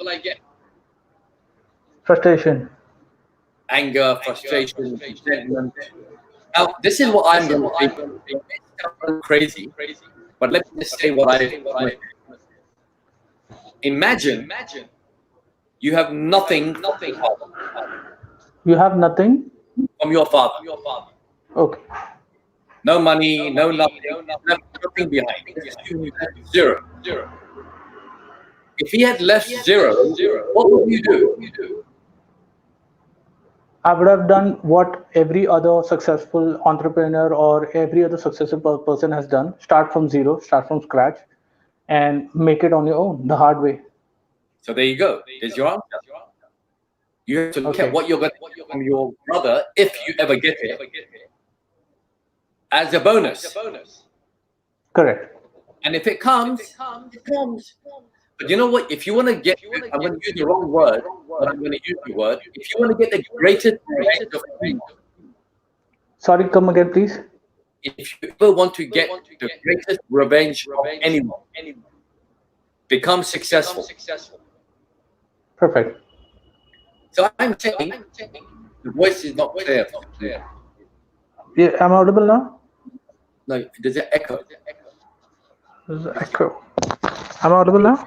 Frustration. Anger, frustration, resentment. Now, this is what I'm going to do. It sounds crazy, but let me just say what I imagine. You have nothing You have nothing? from your father. Okay. No money, no nothing, nothing behind. Zero. If he had left zero, what would you do? I would have done what every other successful entrepreneur or every other successful person has done. Start from zero, start from scratch, and make it on your own, the hard way. So there you go. There's your answer. You have to look at what you're going to get from your brother if you ever get it as a bonus. Correct. And if it comes, it comes. But you know what? If you want to get, I'm going to use the wrong word, but I'm going to use the word. If you want to get the greatest revenge of freedom, Sorry, come again, please. if you ever want to get the greatest revenge of anyone, become successful. Perfect. So I'm saying the voice is not clear. Yeah, I'm audible now? No, there's an echo. There's an echo. I'm audible now?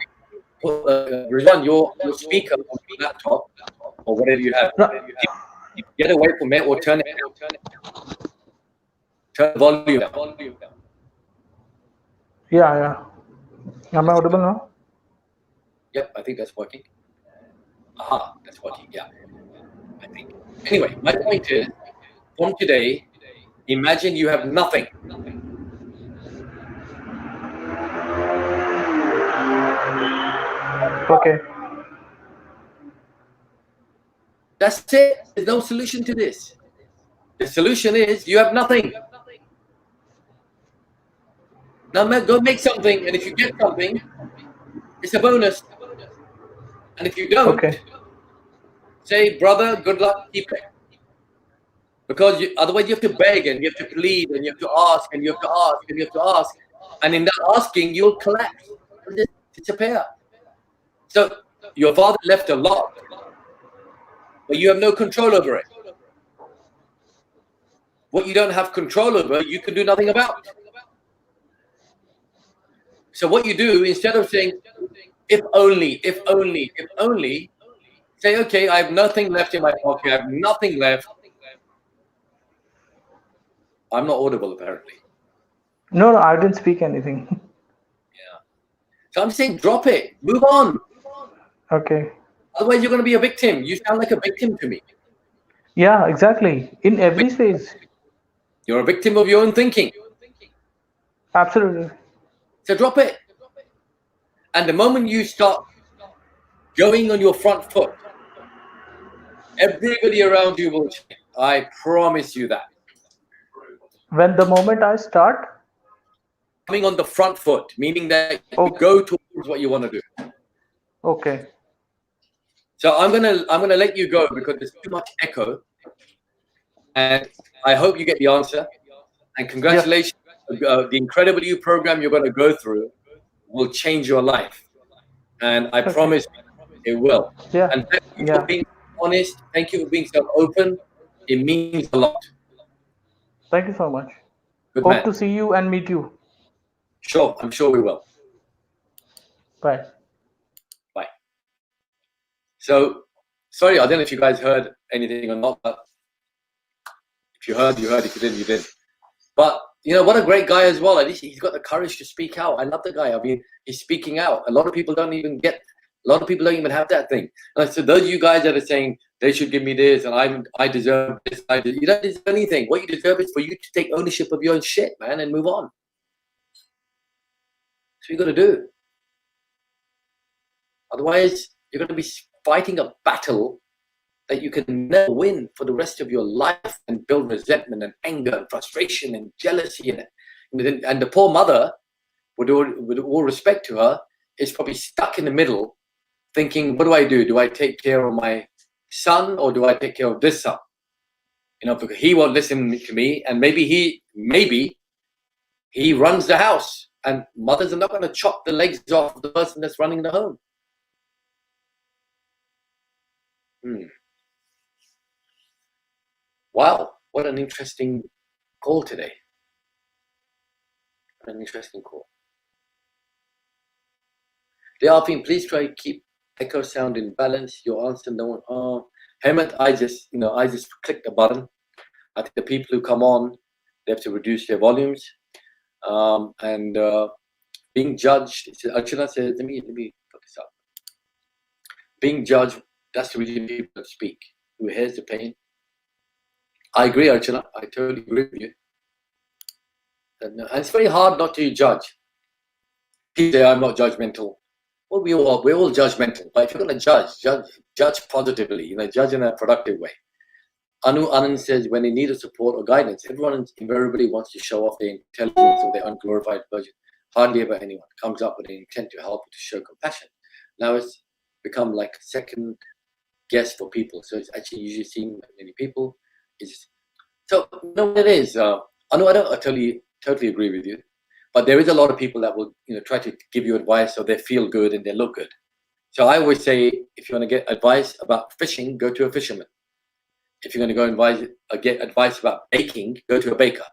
Rizwan, your speaker on your laptop or whatever you have, get away from it or turn it down. Turn the volume down. Yeah. Am I audible now? Yep, I think that's working. Aha, that's working, yeah. I think. Anyway, my point is, from today, imagine you have nothing. Okay. That's it. There's no solution to this. The solution is you have nothing. Now go make something, and if you get something, it's a bonus. And if you don't, say, brother, good luck, keep it. Because otherwise you have to beg and you have to plead and you have to ask and you have to ask and you have to ask. And in that asking, you'll collapse. Disappear. So your father left a lot, but you have no control over it. What you don't have control over, you can do nothing about. So what you do, instead of saying, if only, say, okay, I have nothing left in my pocket, I have nothing left. I'm not audible, apparently. No, I didn't speak anything. Yeah. So I'm saying, drop it, move on. Okay. Otherwise, you're going to be a victim. You sound like a victim to me. Yeah, exactly. In every phase. You're a victim of your own thinking. Absolutely. So drop it. And the moment you start going on your front foot, everybody around you will change. I promise you that. When the moment I start, coming on the front foot, meaning that you okay, go towards what you want to do. okay, So I'm gonna let you go because there's too much echo, and I hope you get the answer. And yeah, congratulations, the Incredible You program you're going to go through will change your life, and I okay, promise it will. yeah, And thank you for yeah. being honest. Thank you for being so open. It means a lot. Thank you so much. Good Hope man. to see you and meet you. Sure, I'm sure we will. Bye. Bye. So, sorry, I don't know if you guys heard anything or not, but if you heard, you heard. If you didn't, you didn't. But you know, what a great guy as well. At least he's got the courage to speak out. I love the guy. I mean, he's speaking out. A lot of people don't even get. A lot of people don't even have that thing. And so those of you guys that are saying they should give me this and I deserve this, you don't deserve anything. What you deserve is for you to take ownership of your own shit, man, and move on. That's what you got to do. Otherwise, you're going to be fighting a battle that you can never win for the rest of your life, and build resentment and anger and frustration and jealousy. And the poor mother, with all respect to her, is probably stuck in the middle thinking, what do I do? Do I take care of my son or do I take care of this son? You know, because he won't listen to me, and maybe he runs the house, and mothers are not going to chop the legs off the person that's running the home. Wow, what an interesting call today. What an interesting call. Dear Arfeen, please try to keep echo sound in balance. Your answer, no one. Oh, Hemant, I just clicked the button. I think the people who come on, they have to reduce their volumes. And being judged, Archana says, let me put this up. Being judged, that's the reason people don't speak. Who hears the pain? I agree, Archana. I totally agree with you. And it's very hard not to judge. People say, I'm not judgmental. Well, we're all judgmental. But if you're going to judge positively, you know, judge in a productive way. Anu Anand says, when in need of support or guidance, everyone invariably wants to show off their intelligence or their unglorified version. Hardly ever anyone comes up with an intent to help or to show compassion. Now it's become like a second guess for people. So it's actually usually seen by many people. So no, it is. Anu, I totally agree with you. But there is a lot of people that will, you know, try to give you advice so they feel good and they look good. So I always say, if you want to get advice about fishing, go to a fisherman. If you're going to go get advice about baking, go to a baker.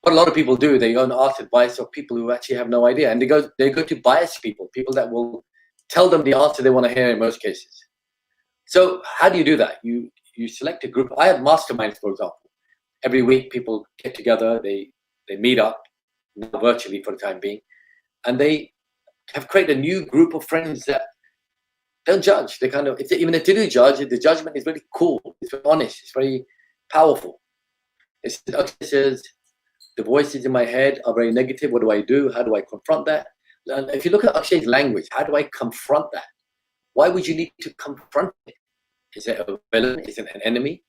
What a lot of people do, they go and ask advice of people who actually have no idea, and they go to biased people that will tell them the answer they want to hear in most cases. So how do you do that? You select a group. I have masterminds, for example. Every week, people get together, they meet up, virtually for the time being, and they have created a new group of friends that don't judge. They kind of, even if they do judge, the judgment is really cool. It's very honest. It's very powerful. It says, the voices in my head are very negative. What do I do? How do I confront that? And if you look at Akshay's language, how do I confront that? Why would you need to confront it? Is it a villain? Is it an enemy?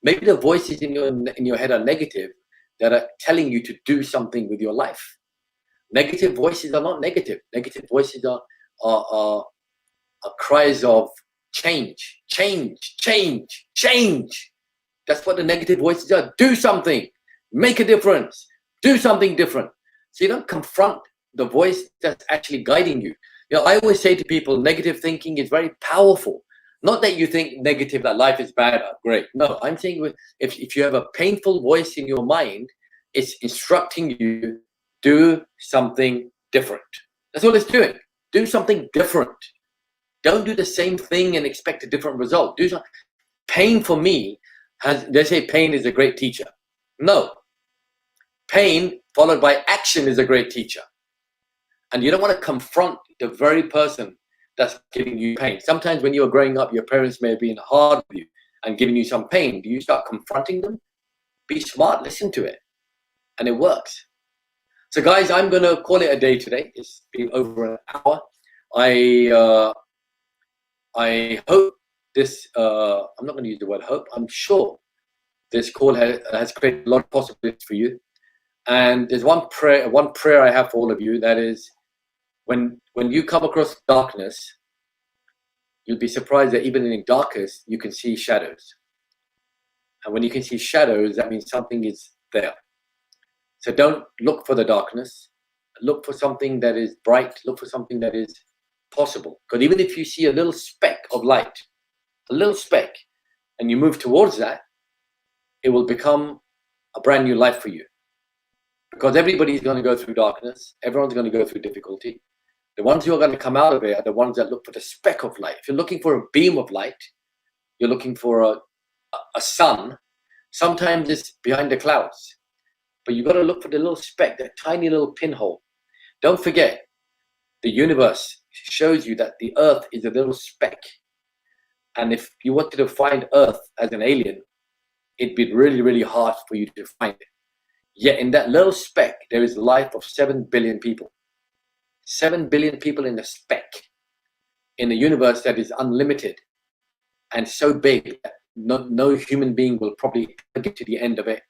Maybe the voices in your head are negative, that are telling you to do something with your life. Negative voices are not negative. Negative voices are cries of change, change, change, change. That's what the negative voices are. Do something, make a difference, do something different. So you don't confront the voice that's actually guiding you. You know, I always say to people, negative thinking is very powerful. Not that you think negative, that life is bad, great. No, I'm saying if you have a painful voice in your mind, it's instructing you, do something different. That's all it's doing. Do something different. Don't do the same thing and expect a different result. Do something. Pain for me they say pain is a great teacher. No. Pain followed by action is a great teacher. And you don't want to confront the very person that's giving you pain. Sometimes when you were growing up, your parents may have been hard with you and giving you some pain. Do you start confronting them? Be smart, listen to it. And it works. So guys, I'm going to call it a day today. It's been over an hour. I hope this, I'm not going to use the word hope, I'm sure this call has created a lot of possibilities for you. And there's one prayer I have for all of you. That is, when you come across darkness, you'll be surprised that even in the darkest, you can see shadows. And when you can see shadows, that means something is there. So don't look for the darkness. Look for something that is bright. Look for something that is possible. Because even if you see a little speck of light, a little speck, and you move towards that, it will become a brand new life for you. Because everybody's going to go through darkness. Everyone's going to go through difficulty. The ones who are going to come out of it are the ones that look for the speck of light. If you're looking for a beam of light, you're looking for a sun. Sometimes it's behind the clouds. But you've got to look for the little speck, that tiny little pinhole. Don't forget, the universe shows you that the earth is a little speck. And if you wanted to find earth as an alien, it'd be really, really hard for you to find it. Yet in that little speck, there is the life of 7 billion people. 7 billion people in a speck, in a universe that is unlimited and so big that no human being will probably get to the end of it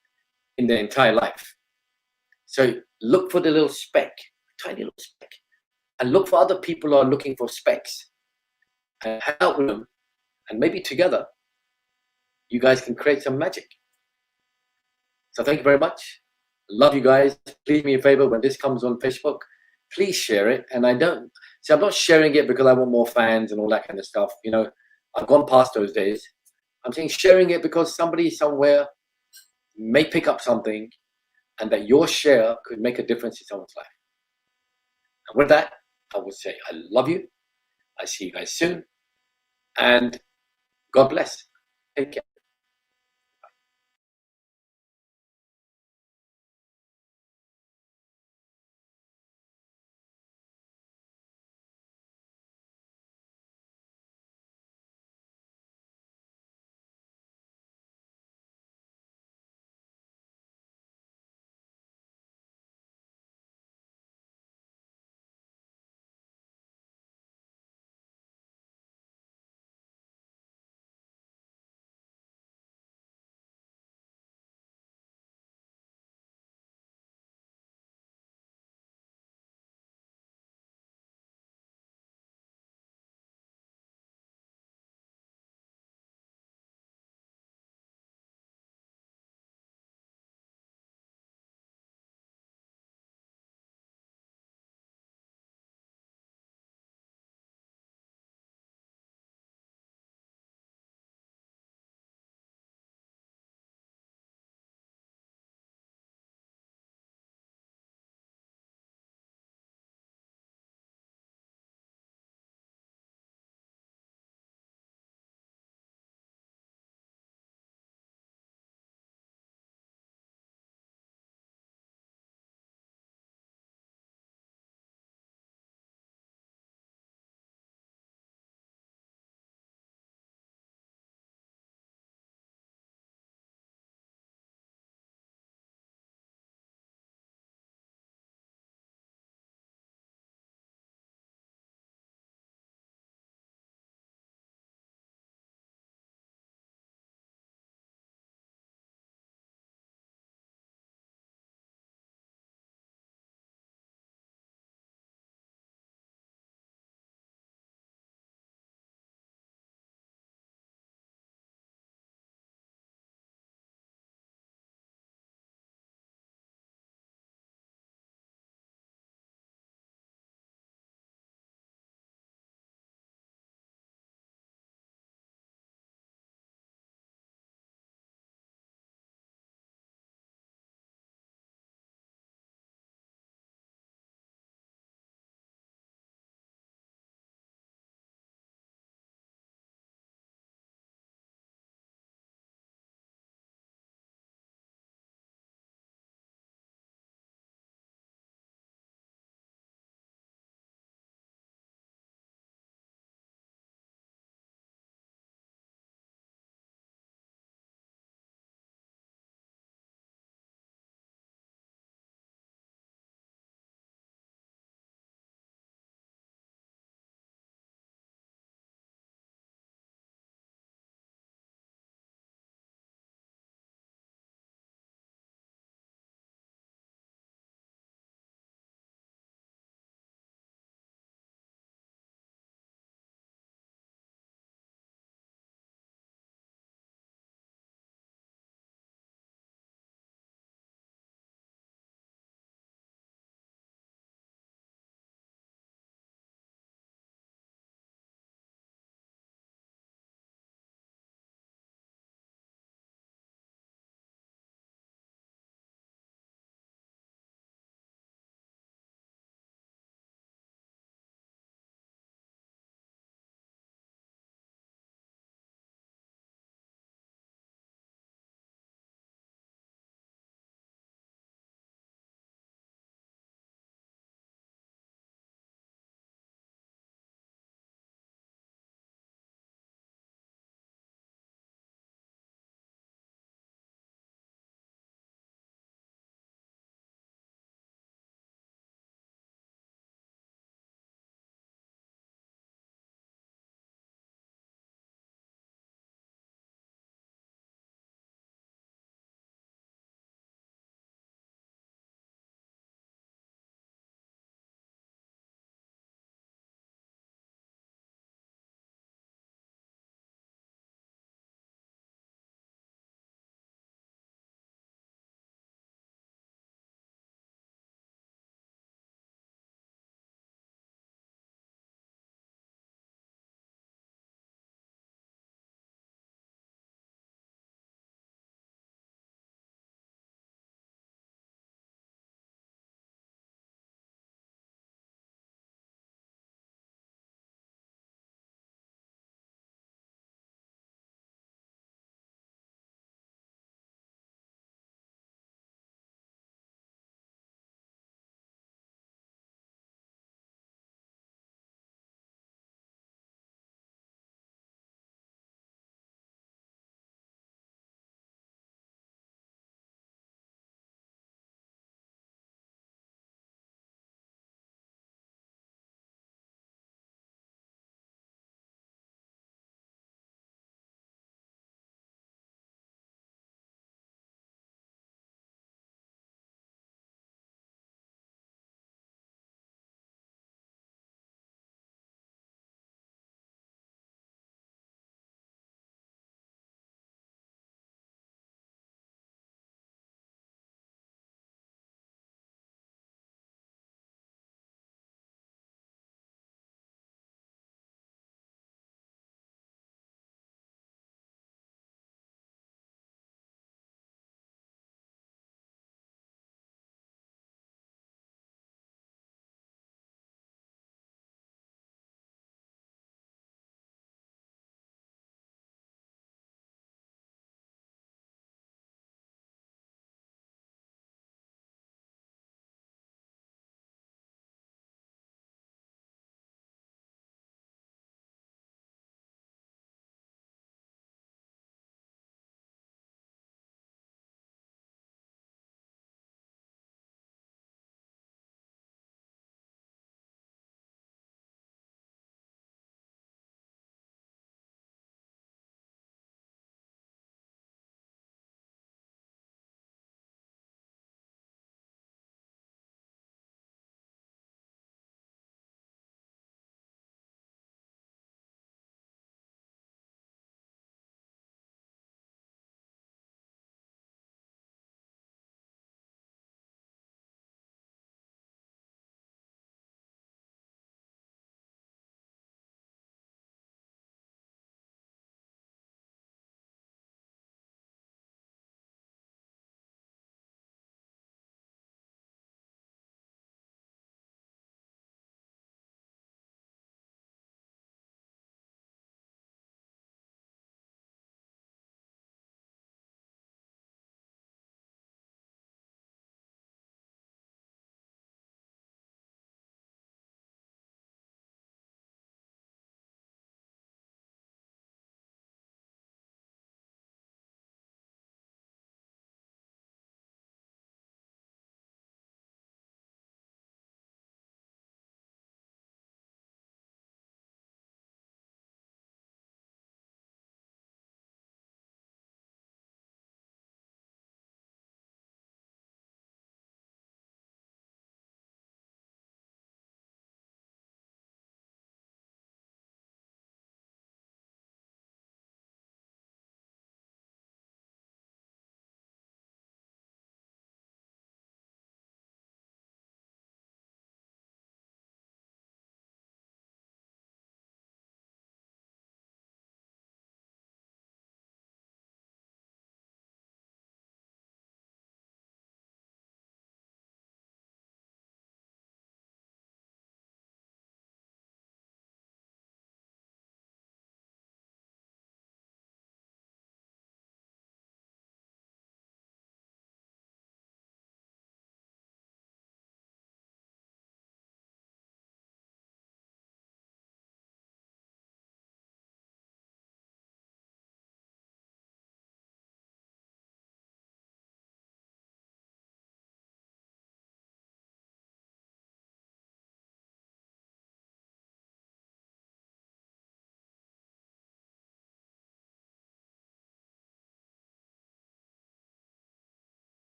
in their entire life. So look for the little speck, tiny little speck, and look for other people who are looking for specks and hang out with them, and maybe together you guys can create some magic. So thank you very much. Love you guys. Please do me a favor, when this comes on Facebook, please share it. And I'm not sharing it because I want more fans and all that kind of stuff. You know, I've gone past those days. I'm saying sharing it because somebody somewhere may pick up something, and that your share could make a difference in someone's life. And with that, I will say I love you. I see you guys soon. And God bless. Take care.